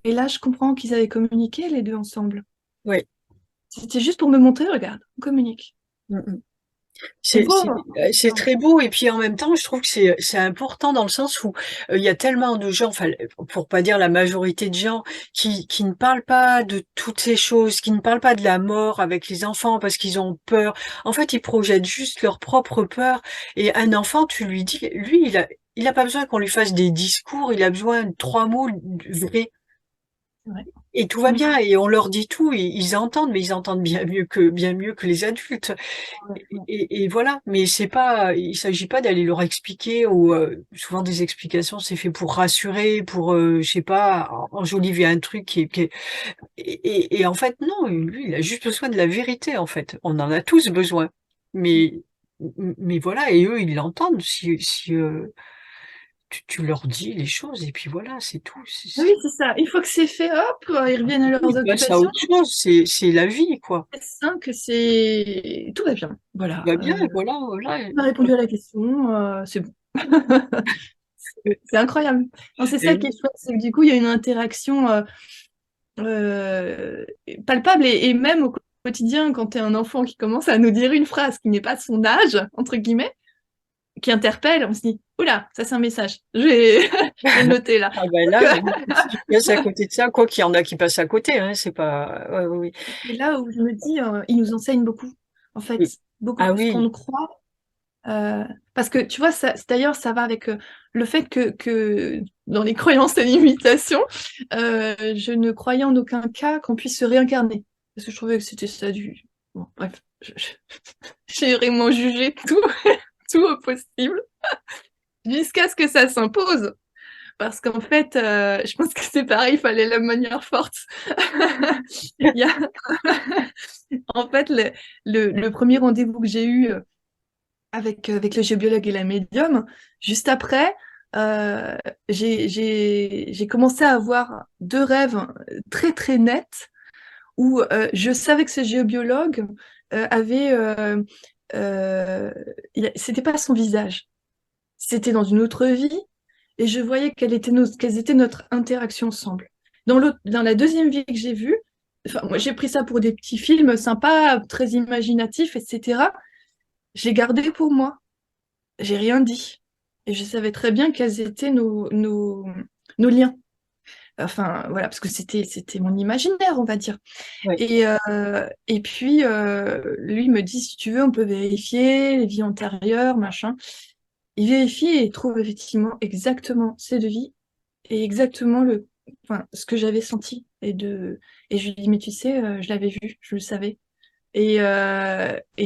là, je comprends qu'ils avaient communiqué les deux ensemble. Ouais. C'était juste pour me montrer, regarde, on communique. Mm, mm. On C'est voit. c'est très beau, et puis en même temps, je trouve que c'est important dans le sens où il y a tellement de gens, enfin, pour pas dire la majorité de gens, qui ne parlent pas de toutes ces choses, qui ne parlent pas de la mort avec les enfants parce qu'ils ont peur. En fait, ils projettent juste leur propre peur. Et un enfant, tu lui dis, lui, il a pas besoin qu'on lui fasse des discours, il a besoin de trois mots vrais. Ouais. Et tout va Mm. bien, et on leur dit tout, et ils entendent, mais ils entendent bien mieux que les adultes. Et voilà, mais c'est pas, il s'agit pas d'aller leur expliquer, ou souvent des explications, c'est fait pour rassurer, pour, je sais pas, enjoliver un truc et en fait non, lui, il a juste besoin de la vérité en fait. On en a tous besoin, mais mais voilà, et eux ils l'entendent si tu leur dis les choses, et puis voilà, c'est tout. Oui, c'est ça. Une fois que c'est fait, hop, ils reviennent à leurs Ils passent à occupations. autre chose, c'est la vie quoi. C'est simple que c'est tout va bien. Tout Voilà. va bien, voilà, voilà. On a répondu à la question, c'est bon. C'est incroyable. Non, c'est ça qui est chouette, c'est que du coup, il y a une interaction euh, palpable et même au quotidien, quand tu es un enfant qui commence à nous dire une phrase qui n'est pas son âge, entre guillemets, qui interpelle, on se dit, oula, ça c'est un message. Je vais le noter là. Ah ben là, si tu passes à côté de ça, quoi qu'il y en a qui passent à côté, hein, c'est pas. Ouais, oui, oui. C'est là où je me dis, il nous enseigne beaucoup, en Oui. fait, beaucoup Ah plus qu'on oui, ne croit. Parce que tu vois, d'ailleurs, ça va avec le fait que dans les croyances et limitations, je ne croyais en aucun cas qu'on puisse se réincarner. Parce que je trouvais que c'était ça du. Bon, bref, j'ai vraiment jugé tout, tout au possible, jusqu'à ce que ça s'impose. Parce qu'en fait, je pense que c'est pareil, il fallait la manière forte. Il y a, En fait, le premier rendez-vous que j'ai eu avec le géobiologue et la médium, juste après, euh, j'ai commencé à avoir deux rêves très très nets où je savais que ce géobiologue avait... c'était pas son visage, c'était dans une autre vie et je voyais quelles étaient notre interaction ensemble. Dans la deuxième vie que j'ai vue, enfin, moi j'ai pris ça pour des petits films sympas, très imaginatifs, etc. J'ai gardé pour moi, j'ai rien dit. Et je savais très bien quels étaient nos liens. Enfin, voilà, parce que c'était mon imaginaire, on va dire. Oui. Et puis, lui me dit, si tu veux, on peut vérifier les vies antérieures, machin. Il vérifie et trouve effectivement exactement ces deux vies et exactement enfin, ce que j'avais senti. Et je lui dis, mais tu sais, je l'avais vu, je le savais. Et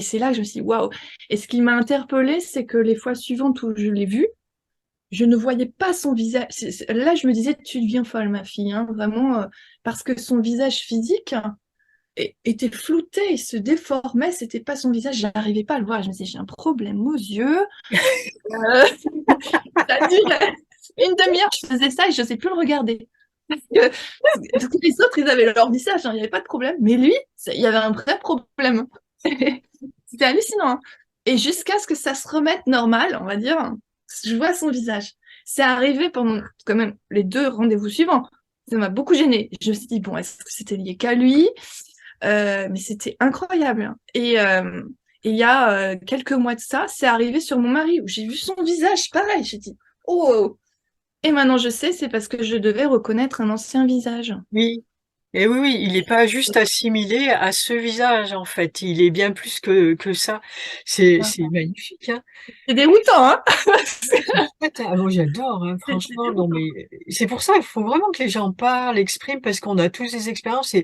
c'est là que je me suis dit, waouh. Et ce qui m'a interpellée, c'est que les fois suivantes où je l'ai vu, je ne voyais pas son visage. Là, je me disais, tu deviens folle, ma fille, hein, vraiment, parce que son visage physique était flouté, il se déformait, c'était pas son visage, j'arrivais pas à le voir. Je me disais, j'ai un problème aux yeux. Euh, Ça durait une demi-heure, je faisais ça et je n'osais plus le regarder. Parce que les autres, ils avaient leur visage, hein, il n'y avait pas de problème. Mais lui, il y avait un vrai problème. C'était hallucinant, hein. Et jusqu'à ce que ça se remette normal, on va dire, je vois son visage. C'est arrivé pendant quand même les deux rendez-vous suivants. Ça m'a beaucoup gênée. Je me suis dit, bon, est-ce que c'était lié qu'à lui? Mais c'était incroyable, hein. Et il y a quelques mois de ça, c'est arrivé sur mon mari, où j'ai vu son visage, pareil. J'ai dit, oh! Et maintenant je sais, c'est parce que je devais reconnaître un ancien visage. Oui. Et oui, oui, il n'est pas juste assimilé à ce visage, en fait. Il est bien plus que ça. C'est magnifique, hein. C'est déroutant, hein? En fait, ah, moi, j'adore, hein, C'est franchement. Non, déroutant. mais c'est pour ça, il faut vraiment que les gens parlent, expriment, parce qu'on a tous des expériences.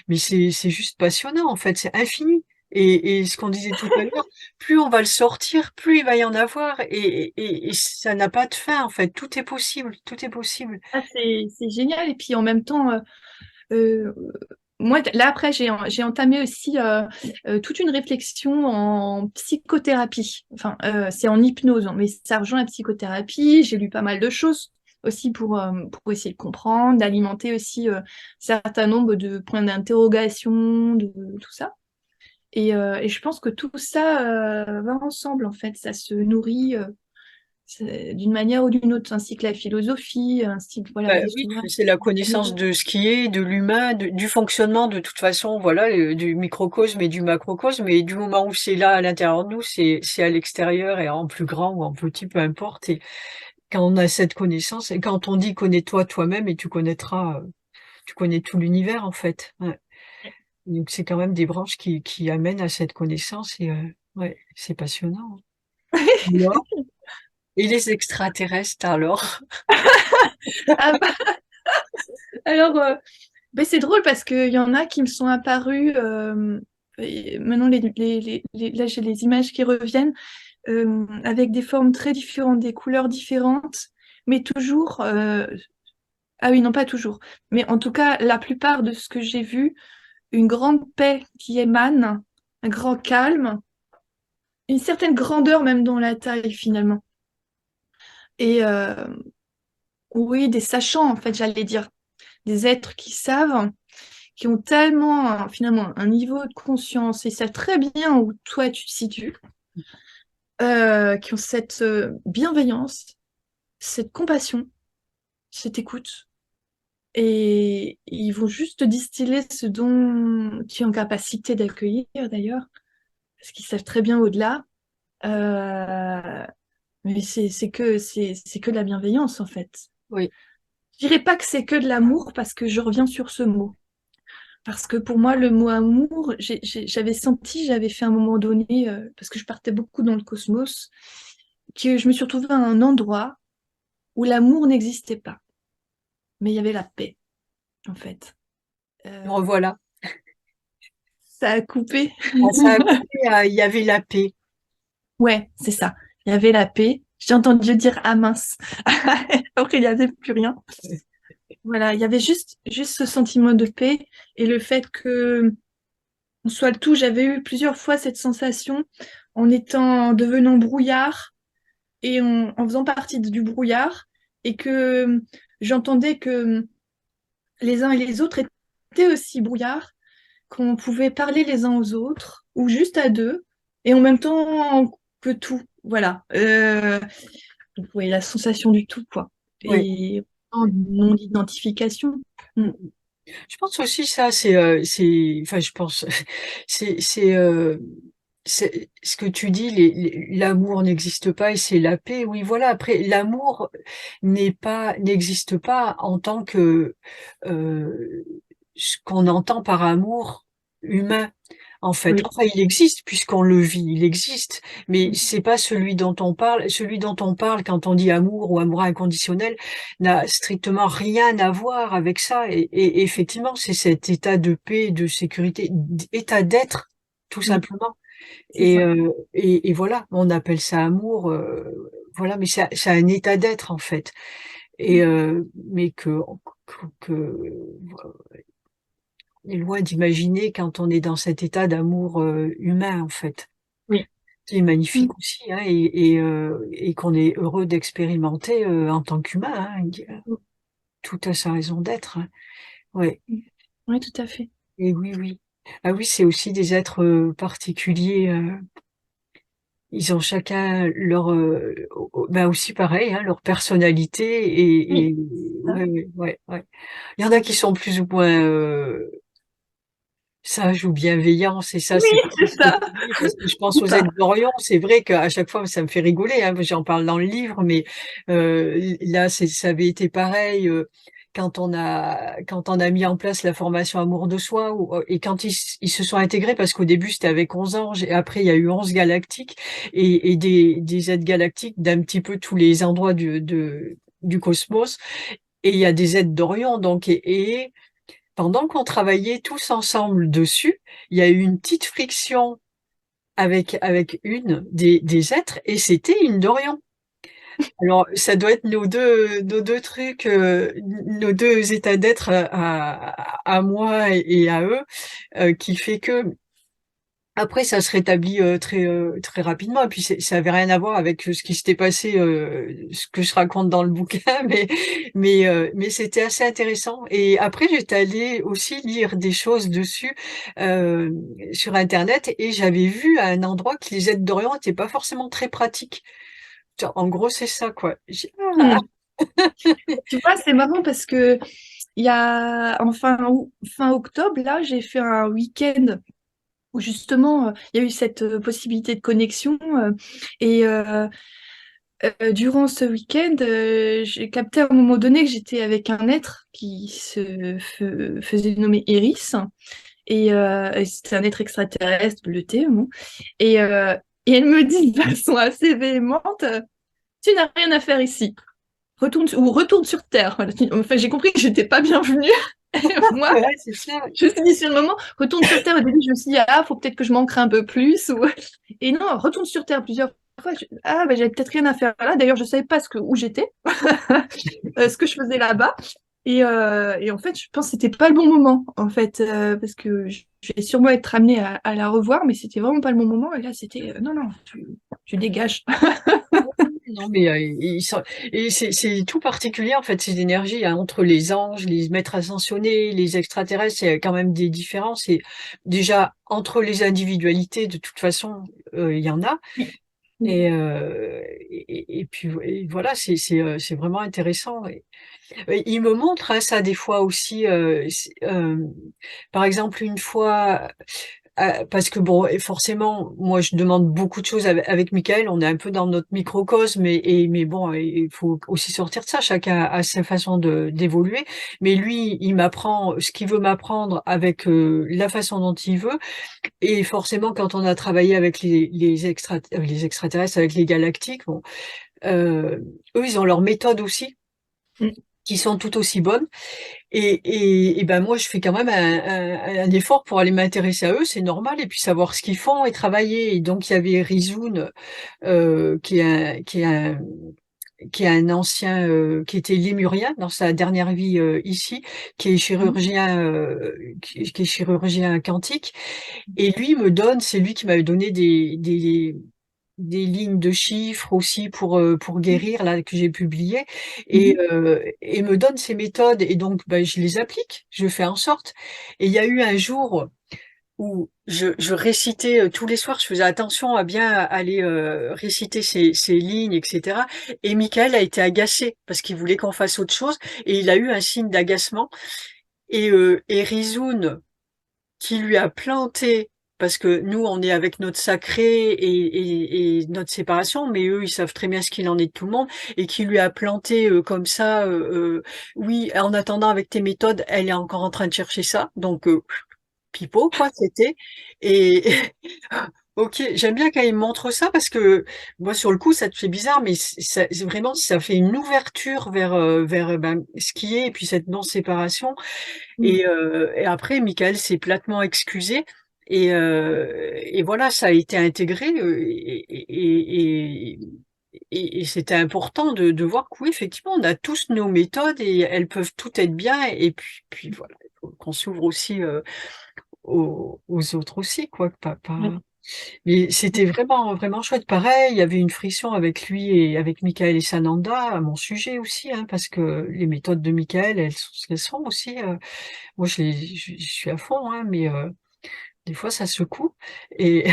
Mais c'est juste passionnant, en fait. C'est infini. Et ce qu'on disait tout à l'heure, plus on va le sortir, plus il va y en avoir. Et ça n'a pas de fin, en fait. Tout est possible. Tout est possible. Ah, c'est génial. Et puis en même temps, euh, moi, là après, j'ai entamé aussi toute une réflexion en psychothérapie. Enfin, c'est en hypnose, hein, mais ça rejoint la psychothérapie. J'ai lu pas mal de choses aussi pour essayer de comprendre, d'alimenter aussi certain nombre de points d'interrogation, de tout ça. Et je pense que tout ça va ensemble, en fait. Ça se nourrit d'une manière ou d'une autre, ainsi que la philosophie, ainsi que voilà, Bah, oui, l'histoire. c'est la connaissance de ce qui est, de l'humain, du fonctionnement de toute façon, voilà, du microcosme et du macrocosme. Et du moment où c'est là à l'intérieur de nous, c'est à l'extérieur et en plus grand ou en petit, peu importe. Et quand on a cette connaissance, et quand on dit connais-toi toi-même et tu connaîtras, tu connais tout l'univers en fait. Ouais. Donc c'est quand même des branches qui amènent à cette connaissance et ouais, c'est passionnant. Alors, et les extraterrestres alors? Ah bah, alors, ben c'est drôle parce qu'il y en a qui me sont apparus, et maintenant là j'ai les images qui reviennent, avec des formes très différentes, des couleurs différentes, mais toujours, ah oui, non, pas toujours, mais en tout cas, la plupart de ce que j'ai vu, une grande paix qui émane, un grand calme, une certaine grandeur même dans la taille finalement. Et oui, des sachants, en fait, j'allais dire, des êtres qui savent, qui ont tellement, finalement, un niveau de conscience et savent très bien où toi tu te situes, qui ont cette bienveillance, cette compassion, cette écoute. Et ils vont juste distiller ce dont tu es en capacité d'accueillir, d'ailleurs, parce qu'ils savent très bien au-delà. Euh, mais c'est que de la bienveillance, en fait. Oui. Je dirais pas que c'est que de l'amour, parce que je reviens sur ce mot. Parce que pour moi, le mot amour, j'avais senti, j'avais fait à un moment donné, parce que je partais beaucoup dans le cosmos, que je me suis retrouvée à un endroit où l'amour n'existait pas, mais il y avait la paix, en fait. Me Euh, revoilà. Ça a coupé. Ah, ça a coupé, il y avait la paix. Ouais, c'est ça. Il y avait la paix. J'ai entendu dire ah mince. Après, il n'y avait plus rien. Voilà, il y avait juste ce sentiment de paix et le fait que on soit le tout. J'avais eu plusieurs fois cette sensation en devenant brouillard et en faisant partie du brouillard et que j'entendais que les uns et les autres étaient aussi brouillards, qu'on pouvait parler les uns aux autres ou juste à deux et en même temps que tout. Voilà. Donc, ouais, la sensation du tout, quoi. Oui. Et non d'identification. Mm. Je pense aussi ça, enfin je pense, c'est, c'est ce que tu dis, l'amour n'existe pas et c'est la paix. Oui, voilà. Après, l'amour n'existe pas en tant que ce qu'on entend par amour humain. En fait, Oui. enfin, il existe puisqu'on le vit, il existe, mais c'est pas celui dont on parle. Celui dont on parle quand on dit amour ou amour inconditionnel n'a strictement rien à voir avec ça. Et effectivement, c'est cet état de paix, de sécurité, état d'être, tout Oui, simplement. c'est ça. Et voilà, on appelle ça amour, voilà, mais c'est un état d'être en fait. Mais que on est loin d'imaginer quand on est dans cet état d'amour humain en fait. Oui. Qui est Mm. magnifique aussi, hein, et qu'on est heureux d'expérimenter en tant qu'humain. Hein, tout a sa raison d'être. Hein. Ouais. Oui, tout à fait. Et oui, oui. Ah oui, c'est aussi des êtres particuliers. Ils ont chacun leur, bah aussi pareil, hein, leur personnalité Oui, et c'est ça. ouais, ouais, ouais, ouais. Il y en a qui sont plus ou moins sages ou bienveillants, c'est ça, Oui, c'est c'est ce que ça. tu dis, parce que je pense C'est aux ça. aides d'Orient. C'est vrai qu'à chaque fois, ça me fait rigoler, hein, j'en parle dans le livre, mais là, ça avait été pareil. Quand on a mis en place la formation Amour de soi et quand ils se sont intégrés parce qu'au début c'était avec 11 anges et après il y a eu 11 galactiques et des aides galactiques d'un petit peu tous les endroits du cosmos et il y a des aides d'Orient donc et pendant qu'on travaillait tous ensemble dessus, il y a eu une petite friction avec une des êtres et c'était une d'Orient. Alors, ça doit être nos deux trucs, nos deux états d'être à moi et à eux, qui fait que après ça se rétablit très rapidement. Et puis ça avait rien à voir avec ce qui s'était passé, ce que je raconte dans le bouquin, mais c'était assez intéressant. Et après j'étais allée aussi lire des choses dessus euh, sur Internet et j'avais vu à un endroit que les aides d'Orient n'étaient pas forcément très pratiques. En gros, c'est ça, quoi. Ah, Mm. Tu vois, c'est marrant parce que il y a fin octobre, là, j'ai fait un week-end où justement il y a eu cette possibilité de connexion et durant ce week-end, j'ai capté à un moment donné que j'étais avec un être qui faisait nommer Iris et c'était un être extraterrestre bleuté, bon. Et, euh, et elle me dit de façon assez véhémente, tu n'as rien à faire ici. Retourne sur Terre. Voilà. Enfin, j'ai compris que j'étais pas bienvenue. Et moi, ouais, c'est ça. je me suis dit sur le moment, retourne sur Terre. Au début, je me suis dit, ah, faut peut-être que je m'ancre un peu plus. Et non, retourne sur Terre plusieurs fois. Ah, ben, j'avais peut-être rien à faire là. D'ailleurs, je savais pas où j'étais, ce que je faisais là-bas. Et en fait, je pense que c'était pas le bon moment, en fait, parce que je vais sûrement être amenée à la revoir, mais c'était vraiment pas le bon moment. Et là, c'était, non, non, tu dégages. Non, mais et c'est tout particulier en fait ces énergies hein, entre les anges, les maîtres ascensionnés, les extraterrestres, il y a quand même des différences. Et déjà entre les individualités, de toute façon, il y en a. Et puis et voilà, c'est vraiment intéressant. Et il me montre hein, ça des fois aussi. Par exemple, une fois. Parce que bon, et forcément, moi je demande beaucoup de choses avec Michael, on est un peu dans notre microcosme, mais bon, il faut aussi sortir de ça, chacun a sa façon de d'évoluer, mais lui, il m'apprend ce qu'il veut m'apprendre avec la façon dont il veut, et forcément quand on a travaillé avec les extraterrestres, avec les galactiques, bon, eux, ils ont leur méthode aussi, qui sont tout aussi bonnes. Et ben moi, je fais quand même un effort pour aller m'intéresser à eux, c'est normal, et puis savoir ce qu'ils font et travailler. Et donc il y avait Rizoun, qui est un qui est un ancien, qui était lémurien dans sa dernière vie ici, qui est chirurgien, qui est chirurgien quantique. Et lui c'est lui qui m'avait donné des lignes de chiffres aussi pour guérir là que j'ai publié et me donne ces méthodes et donc je les applique, je fais en sorte. Et il y a eu un jour où je récitais tous les soirs, je faisais attention à bien aller réciter ces lignes, etc. Et Michael a été agacé parce qu'il voulait qu'on fasse autre chose et il a eu un signe d'agacement. Et Rizoun, qui lui a planté, parce que nous, on est avec notre sacré et notre séparation, mais eux, ils savent très bien ce qu'il en est de tout le monde, et qui lui a planté comme ça, oui, en attendant avec tes méthodes, elle est encore en train de chercher ça, donc pipeau, quoi, c'était. Et ok, j'aime bien quand il montre ça parce que moi sur le coup ça te fait bizarre, mais vraiment ça fait une ouverture vers ce qui est et puis cette non-séparation. Et après, Michael s'est platement excusé. Et voilà, ça a été intégré. Et c'était important de voir que oui, effectivement, on a tous nos méthodes et elles peuvent toutes être bien. Et puis voilà, il faut qu'on s'ouvre aussi aux autres aussi, quoi. Ouais. Mais c'était vraiment, vraiment chouette. Pareil, il y avait une friction avec lui et avec Michael et Sananda à mon sujet aussi, hein, parce que les méthodes de Michael, elles sont ce qu'elles sont aussi. Moi, je suis à fond, hein, mais des fois, ça secoue. Et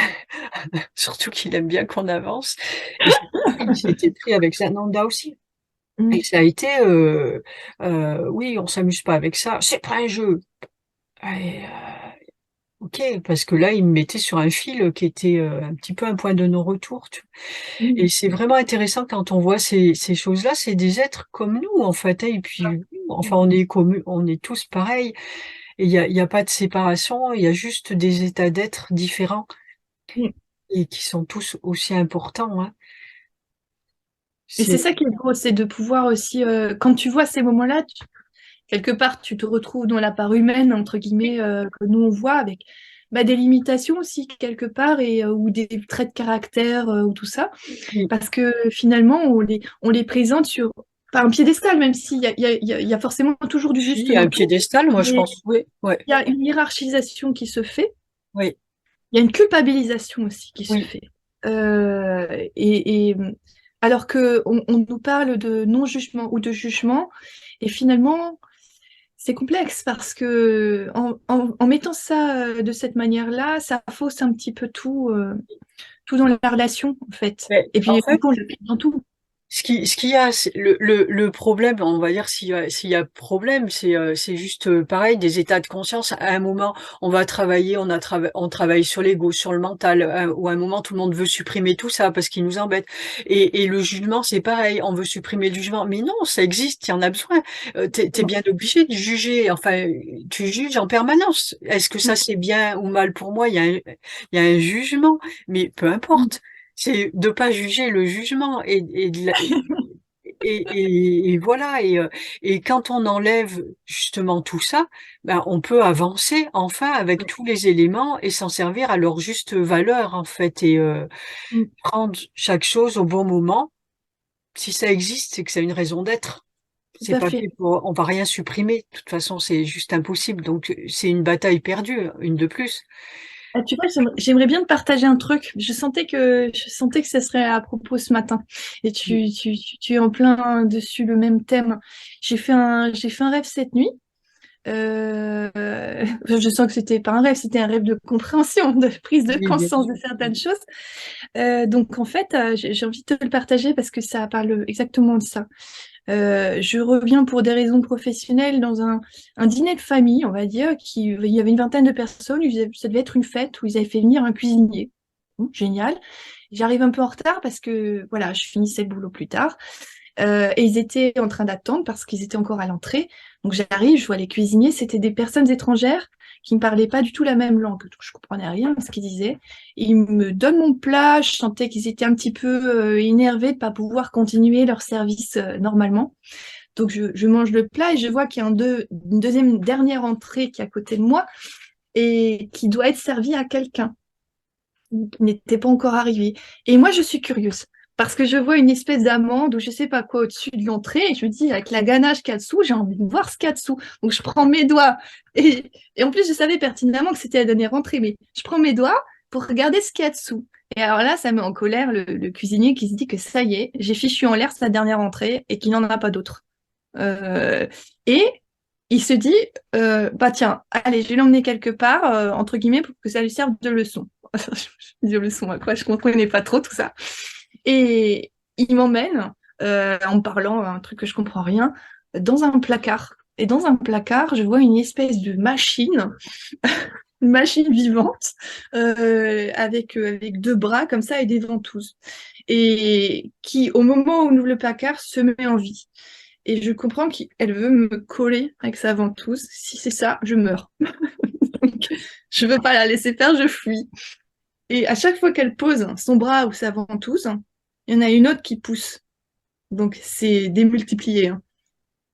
surtout qu'il aime bien qu'on avance. Et il s'était pris avec Sananda aussi. Et Mm. ça a été, oui, on s'amuse pas avec ça. C'est pas un jeu. Et, ok, parce que là, il me mettait sur un fil qui était un petit peu un point de non-retour. Et Mm. c'est vraiment intéressant quand on voit ces choses-là. C'est des êtres comme nous, en fait, hein. Et puis, enfin, on est tous pareils. Et il y a pas de séparation. Il y a juste des états d'être différents Mm. et qui sont tous aussi importants, hein. Et c'est C'est, ça qui est beau, c'est de pouvoir aussi, quand tu vois ces moments-là, quelque part, tu te retrouves dans la part humaine, entre guillemets, que nous on voit, avec des limitations aussi, quelque part, ou des traits de caractère, ou tout ça. oui, Parce que finalement, on les présente sur, pas un piédestal, même s'il y a, il y a forcément toujours du si, il juste y a dans un tout, piédestal, moi, je mais pense. Oui, ouais, il y a une hiérarchisation qui se fait, oui, il y a une culpabilisation aussi qui se oui. fait. Et alors que on nous parle de non-jugement ou de jugement, et finalement, c'est complexe parce que en mettant ça de cette manière-là, ça fausse un petit peu tout, tout dans la relation, en fait. Mais, Et en puis, du fait, coup, on l'applique dans tout. ce qu'il y a, le problème, on va dire s'il y a problème, c'est juste pareil, des états de conscience. À un moment, on va travailler, on travaille sur l'ego, sur le mental, ou à un moment, tout le monde veut supprimer tout ça parce qu'il nous embête. Et le jugement, c'est pareil, on veut supprimer le jugement. Mais non, ça existe, il y en a besoin. T'es bien obligé de juger. Enfin, tu juges en permanence. Est-ce que ça c'est bien ou mal pour moi? Il y a un jugement, mais peu importe. C'est de pas juger le jugement et voilà et quand on enlève justement tout ça, on peut avancer enfin avec tous les éléments et s'en servir à leur juste valeur en fait et prendre chaque chose au bon moment. Si ça existe, c'est que ça a une raison d'être. Tout C'est à pas fait. fait pour, on va rien supprimer. De toute façon, c'est juste impossible. Donc c'est une bataille perdue, une de plus. Ah, tu vois, j'aimerais bien te partager un truc. Je sentais que ça serait à propos ce matin. Et tu es en plein dessus le même thème. J'ai fait un rêve cette nuit. Je sens que c'était pas un rêve, c'était un rêve de compréhension, de prise de Oui, bien conscience sûr. de certaines choses. Donc en fait, j'ai envie de te le partager parce que ça parle exactement de ça. Je reviens pour des raisons professionnelles dans un dîner de famille, on va dire, il y avait une vingtaine de personnes, ça devait être une fête où ils avaient fait venir un cuisinier. Génial. J'arrive un peu en retard parce que voilà, je finissais le boulot plus tard. Et ils étaient en train d'attendre parce qu'ils étaient encore à l'entrée. Donc j'arrive, je vois les cuisiniers, c'était des personnes étrangères qui ne parlaient pas du tout la même langue. Donc je comprenais rien à ce qu'ils disaient. Ils me donnent mon plat, je sentais qu'ils étaient un petit peu énervés de ne pas pouvoir continuer leur service normalement. Donc je mange le plat et je vois qu'il y a une deuxième dernière entrée qui est à côté de moi et qui doit être servie à quelqu'un qui n'était pas encore arrivé. Et moi je suis curieuse parce que je vois une espèce d'amande ou je sais pas quoi au-dessus de l'entrée et je me dis, avec la ganache qu'il y a dessous, j'ai envie de voir ce qu'il y a dessous. Donc je prends mes doigts et en plus, je savais pertinemment que c'était la dernière entrée, mais je prends mes doigts pour regarder ce qu'il y a dessous. Et alors là, ça met en colère le cuisinier qui se dit que ça y est, j'ai fichu en l'air sa dernière entrée et qu'il n'en a pas d'autre. Et il se dit, bah tiens, allez, je vais l'emmener quelque part, entre guillemets, pour que ça lui serve de leçon. Je dis leçon à quoi? Je comprenais pas trop tout ça. Et il m'emmène, en me parlant un truc que je comprends rien, dans un placard. Et dans un placard, je vois une espèce de machine, une machine vivante, avec deux bras comme ça et des ventouses. Et qui, au moment où on ouvre le placard, se met en vie. Et je comprends qu'elle veut me coller avec sa ventouse. Si c'est ça, je meurs. Donc, je veux pas la laisser faire, je fuis. Et à chaque fois qu'elle pose son bras ou sa ventouse, il y en a une autre qui pousse. Donc c'est démultiplié, hein.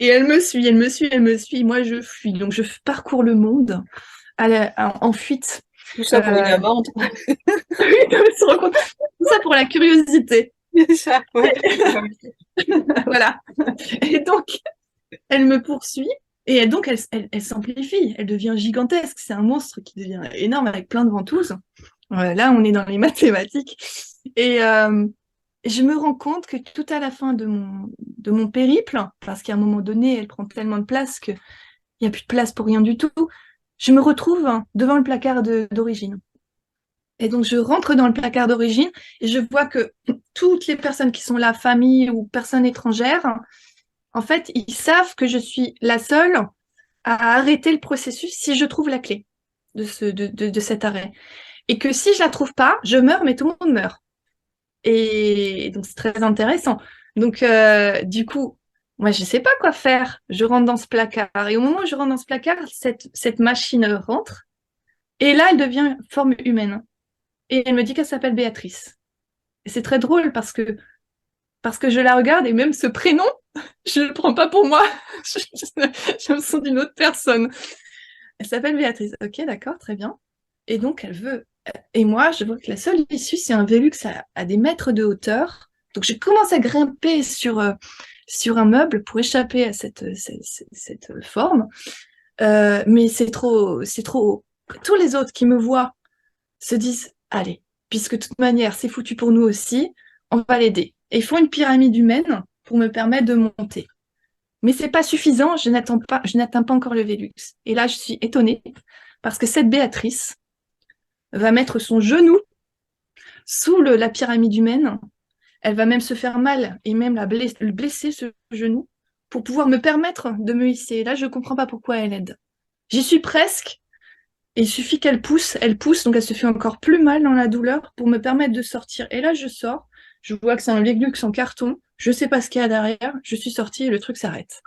Et elle me suit, elle me suit, elle me suit. Moi, je fuis. Donc je parcours le monde en fuite. Tout ça pour une amende. Tout ça pour la curiosité. Ça, ouais. Voilà. Et donc, elle me poursuit. Et donc, elle s'amplifie. Elle devient gigantesque. C'est un monstre qui devient énorme avec plein de ventouses. Là, on est dans les mathématiques. Et je me rends compte que tout à la fin de mon périple, parce qu'à un moment donné, elle prend tellement de place qu'il n'y a plus de place pour rien du tout, je me retrouve devant le placard d'origine. Et donc, je rentre dans le placard d'origine et je vois que toutes les personnes qui sont là, famille ou personnes étrangères, en fait, ils savent que je suis la seule à arrêter le processus si je trouve la clé de cet arrêt. Et que si je la trouve pas, je meurs, mais tout le monde meurt. Et donc, c'est très intéressant. Donc, du coup, moi, je sais pas quoi faire. Je rentre dans ce placard. Et au moment où je rentre dans ce placard, cette machine rentre. Et là, elle devient forme humaine. Et elle me dit qu'elle s'appelle Béatrice. Et c'est très drôle parce que je la regarde et même ce prénom, je le prends pas pour moi. Je me sens d'une autre personne. Elle s'appelle Béatrice. Ok, d'accord, très bien. Et donc, elle veut. Et moi, je vois que la seule issue, c'est un Velux à des mètres de hauteur. Donc, je commence à grimper sur un meuble pour échapper à cette forme. Mais c'est trop haut. Tous les autres qui me voient se disent, allez, puisque de toute manière, c'est foutu pour nous aussi, on va l'aider. Et ils font une pyramide humaine pour me permettre de monter. Mais c'est pas suffisant, je n'atteins pas encore le Velux. Et là, je suis étonnée parce que cette Béatrice va mettre son genou sous la pyramide humaine. Elle va même se faire mal et même blesser ce genou pour pouvoir me permettre de me hisser. Et là, je ne comprends pas pourquoi elle aide. J'y suis presque. Et il suffit qu'elle pousse, donc elle se fait encore plus mal dans la douleur pour me permettre de sortir. Et là, je sors, je vois que c'est un Velux en carton, je ne sais pas ce qu'il y a derrière, je suis sortie et le truc s'arrête.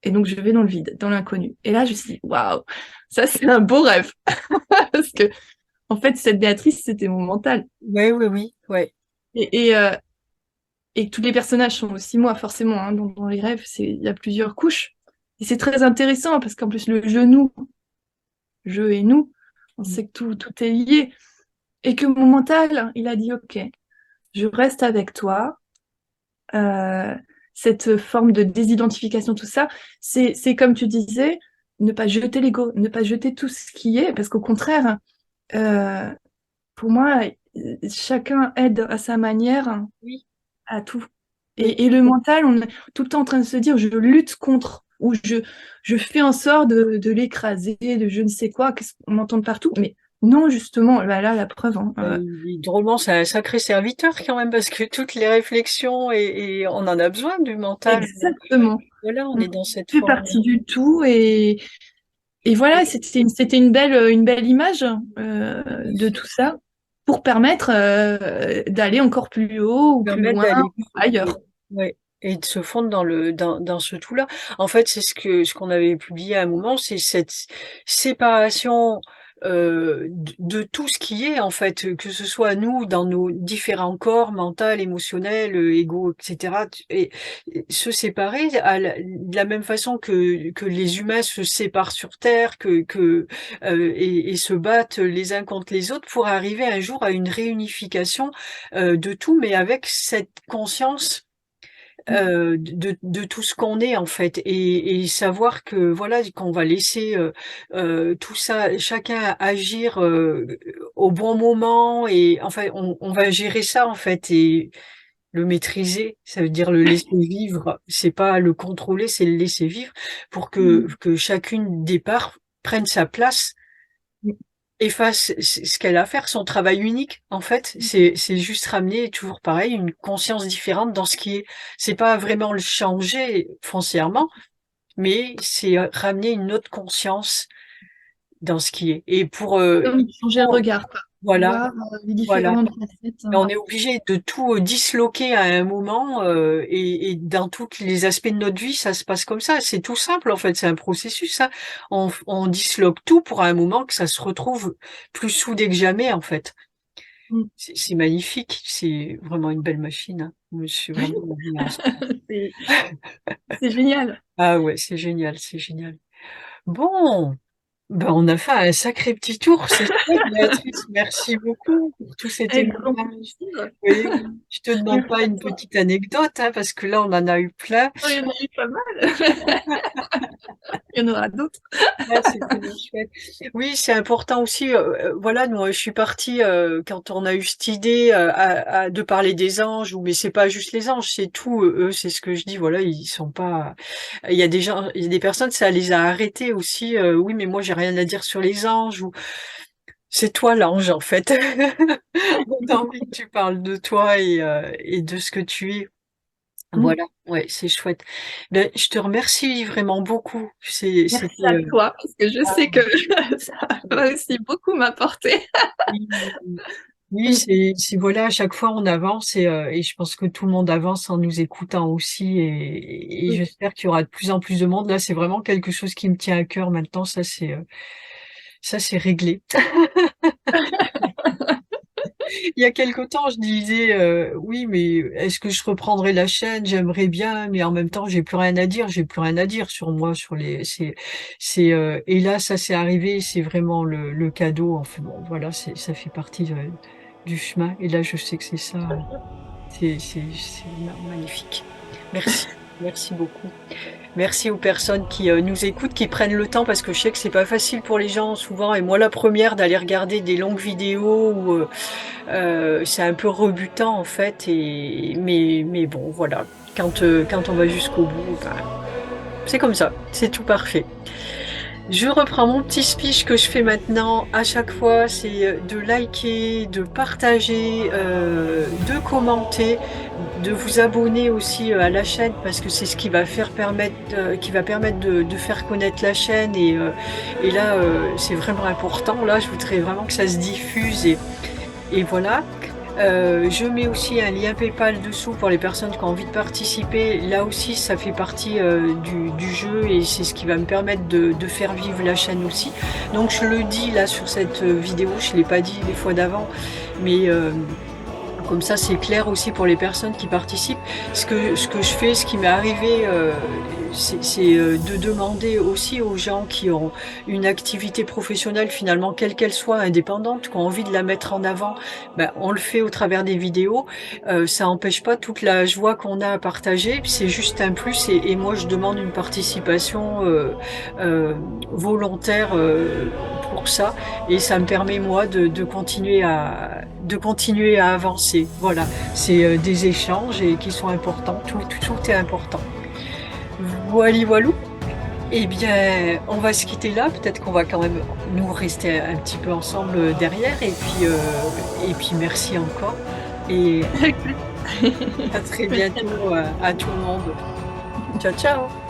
Et donc, je vais dans le vide, dans l'inconnu. Et là, je me suis dit, waouh, ça, c'est un beau rêve. Parce que, en fait, cette Béatrice, c'était mon mental. Oui, oui, oui, ouais. Et tous les personnages sont aussi moi, forcément, hein, dans les rêves, il y a plusieurs couches. Et c'est très intéressant parce qu'en plus, le genou, je et nous, on sait que tout est lié. Et que mon mental, il a dit, OK, je reste avec toi. Euh, cette forme de désidentification, tout ça, c'est comme tu disais, ne pas jeter l'ego, ne pas jeter tout ce qui est, parce qu'au contraire, euh, pour moi, chacun aide à sa manière Oui, à tout. oui. Et le mental, on est tout le temps en train de se dire, je lutte contre, ou je fais en sorte de l'écraser, de je ne sais quoi, qu'est-ce qu'on entend de partout. Mais non, justement, là, la preuve, hein, Drôlement, c'est un sacré serviteur quand même, parce que toutes les réflexions, et on en a besoin du mental. exactement. Voilà, on On est dans cette fait forme. partie du tout et voilà, c'était une belle image de tout ça pour permettre d'aller encore plus haut ou plus Permettre loin, d'aller ailleurs. ouais, et de se fondre dans ce tout-là. En fait, c'est ce qu'on avait publié à un moment, c'est cette séparation de tout ce qui est, en fait, que ce soit nous, dans nos différents corps, mental, émotionnel, égo, etc., et se séparer de la même façon que les humains se séparent sur Terre, et se battent les uns contre les autres pour arriver un jour à une réunification de tout, mais avec cette conscience de tout ce qu'on est en fait, et savoir que voilà qu'on va laisser tout ça, chacun agir au bon moment, et enfin on va gérer ça en fait, et le maîtriser, ça veut dire le laisser vivre, c'est pas le contrôler, c'est le laisser vivre, pour que chacune des parts prenne sa place et fasse ce qu'elle a à faire, son travail unique. En fait, c'est juste ramener, toujours pareil, une conscience différente dans ce qui est. C'est pas vraiment le changer foncièrement, mais c'est ramener une autre conscience dans ce qui est. Et Comme changer le regard, quoi. voilà, Voir les voilà. différentes facettes. Et on est obligé de tout disloquer à un moment, et dans tous les aspects de notre vie, ça se passe comme ça. C'est tout simple en fait, c'est un processus. Hein. On disloque tout pour un moment que ça se retrouve plus soudé que jamais en fait. Mm. C'est magnifique, c'est vraiment une belle machine. Hein. Je suis vraiment admirative. C'est c'est génial. Ah ouais, c'est génial, c'est génial. Bon, ben on a fait un sacré petit tour, c'est chouette, Béatrice. Merci beaucoup pour tous ces Avec grand témoignages. plaisir. Oui, je te demande Merci pas à une toi. petite anecdote, hein, parce que là, on en a eu plein. Oh, il y en a eu pas mal. Il y en aura d'autres. Ouais, c'est tellement chouette. Oui, c'est important aussi. Voilà, nous, je suis partie quand on a eu cette idée de parler des anges, mais c'est pas juste les anges, c'est tout. Eux, c'est ce que je dis. Voilà, ils sont pas. Il y a des gens, il y a des personnes, ça les a arrêtés aussi. Oui, mais moi, j'ai rien à dire sur les anges. Ou c'est toi l'ange, en fait. On a envie que tu parles de toi et de ce que tu es. Mm. Voilà, ouais, c'est chouette. Ben, je te remercie vraiment beaucoup. Merci C'était à toi, parce que je sais que ça va aussi beaucoup m'apporter. oui, oui, Mm. voilà, à chaque fois on avance, et je pense que tout le monde avance en nous écoutant aussi, et Mm. j'espère qu'il y aura de plus en plus de monde. Là, c'est vraiment quelque chose qui me tient à cœur maintenant. Ça, c'est réglé. Il y a quelque temps, je disais, oui, mais est-ce que je reprendrai la chaîne? J'aimerais bien, mais en même temps, j'ai plus rien à dire. J'ai plus rien à dire sur moi, sur les. Et là, ça s'est arrivé. C'est vraiment le cadeau. Enfin bon, voilà, ça fait partie du chemin. Et là, je sais que c'est ça. C'est magnifique. Merci, merci beaucoup. Merci aux personnes qui nous écoutent, qui prennent le temps, parce que je sais que c'est pas facile pour les gens souvent, et moi la première, d'aller regarder des longues vidéos où c'est un peu rebutant en fait, mais bon voilà, quand on va jusqu'au bout, ben, c'est comme ça, c'est tout parfait. Je reprends mon petit speech que je fais maintenant à chaque fois, c'est de liker, de partager, de commenter, de vous abonner aussi à la chaîne, parce que c'est ce qui va permettre de faire connaître la chaîne, et là c'est vraiment important. Là, je voudrais vraiment que ça se diffuse, et voilà. Je mets aussi un lien PayPal dessous pour les personnes qui ont envie de participer. Là aussi, ça fait partie du jeu, et c'est ce qui va me permettre de faire vivre la chaîne aussi. Donc je le dis là sur cette vidéo, je ne l'ai pas dit les fois d'avant, mais comme ça c'est clair aussi pour les personnes qui participent. Ce que je fais, ce qui m'est arrivé, c'est de demander aussi aux gens qui ont une activité professionnelle, finalement, quelle qu'elle soit, indépendante, qui ont envie de la mettre en avant, ben, on le fait au travers des vidéos. Ça n'empêche pas toute la joie qu'on a à partager, c'est juste un plus, et moi je demande une participation volontaire pour ça, et ça me permet moi de continuer à avancer. Voilà, c'est des échanges et qui sont importants, tout est important. Voilà, voilou. Eh bien, on va se quitter là. Peut-être qu'on va quand même nous rester un petit peu ensemble derrière. Et puis merci encore. Et à très bientôt à tout le monde. Ciao, ciao.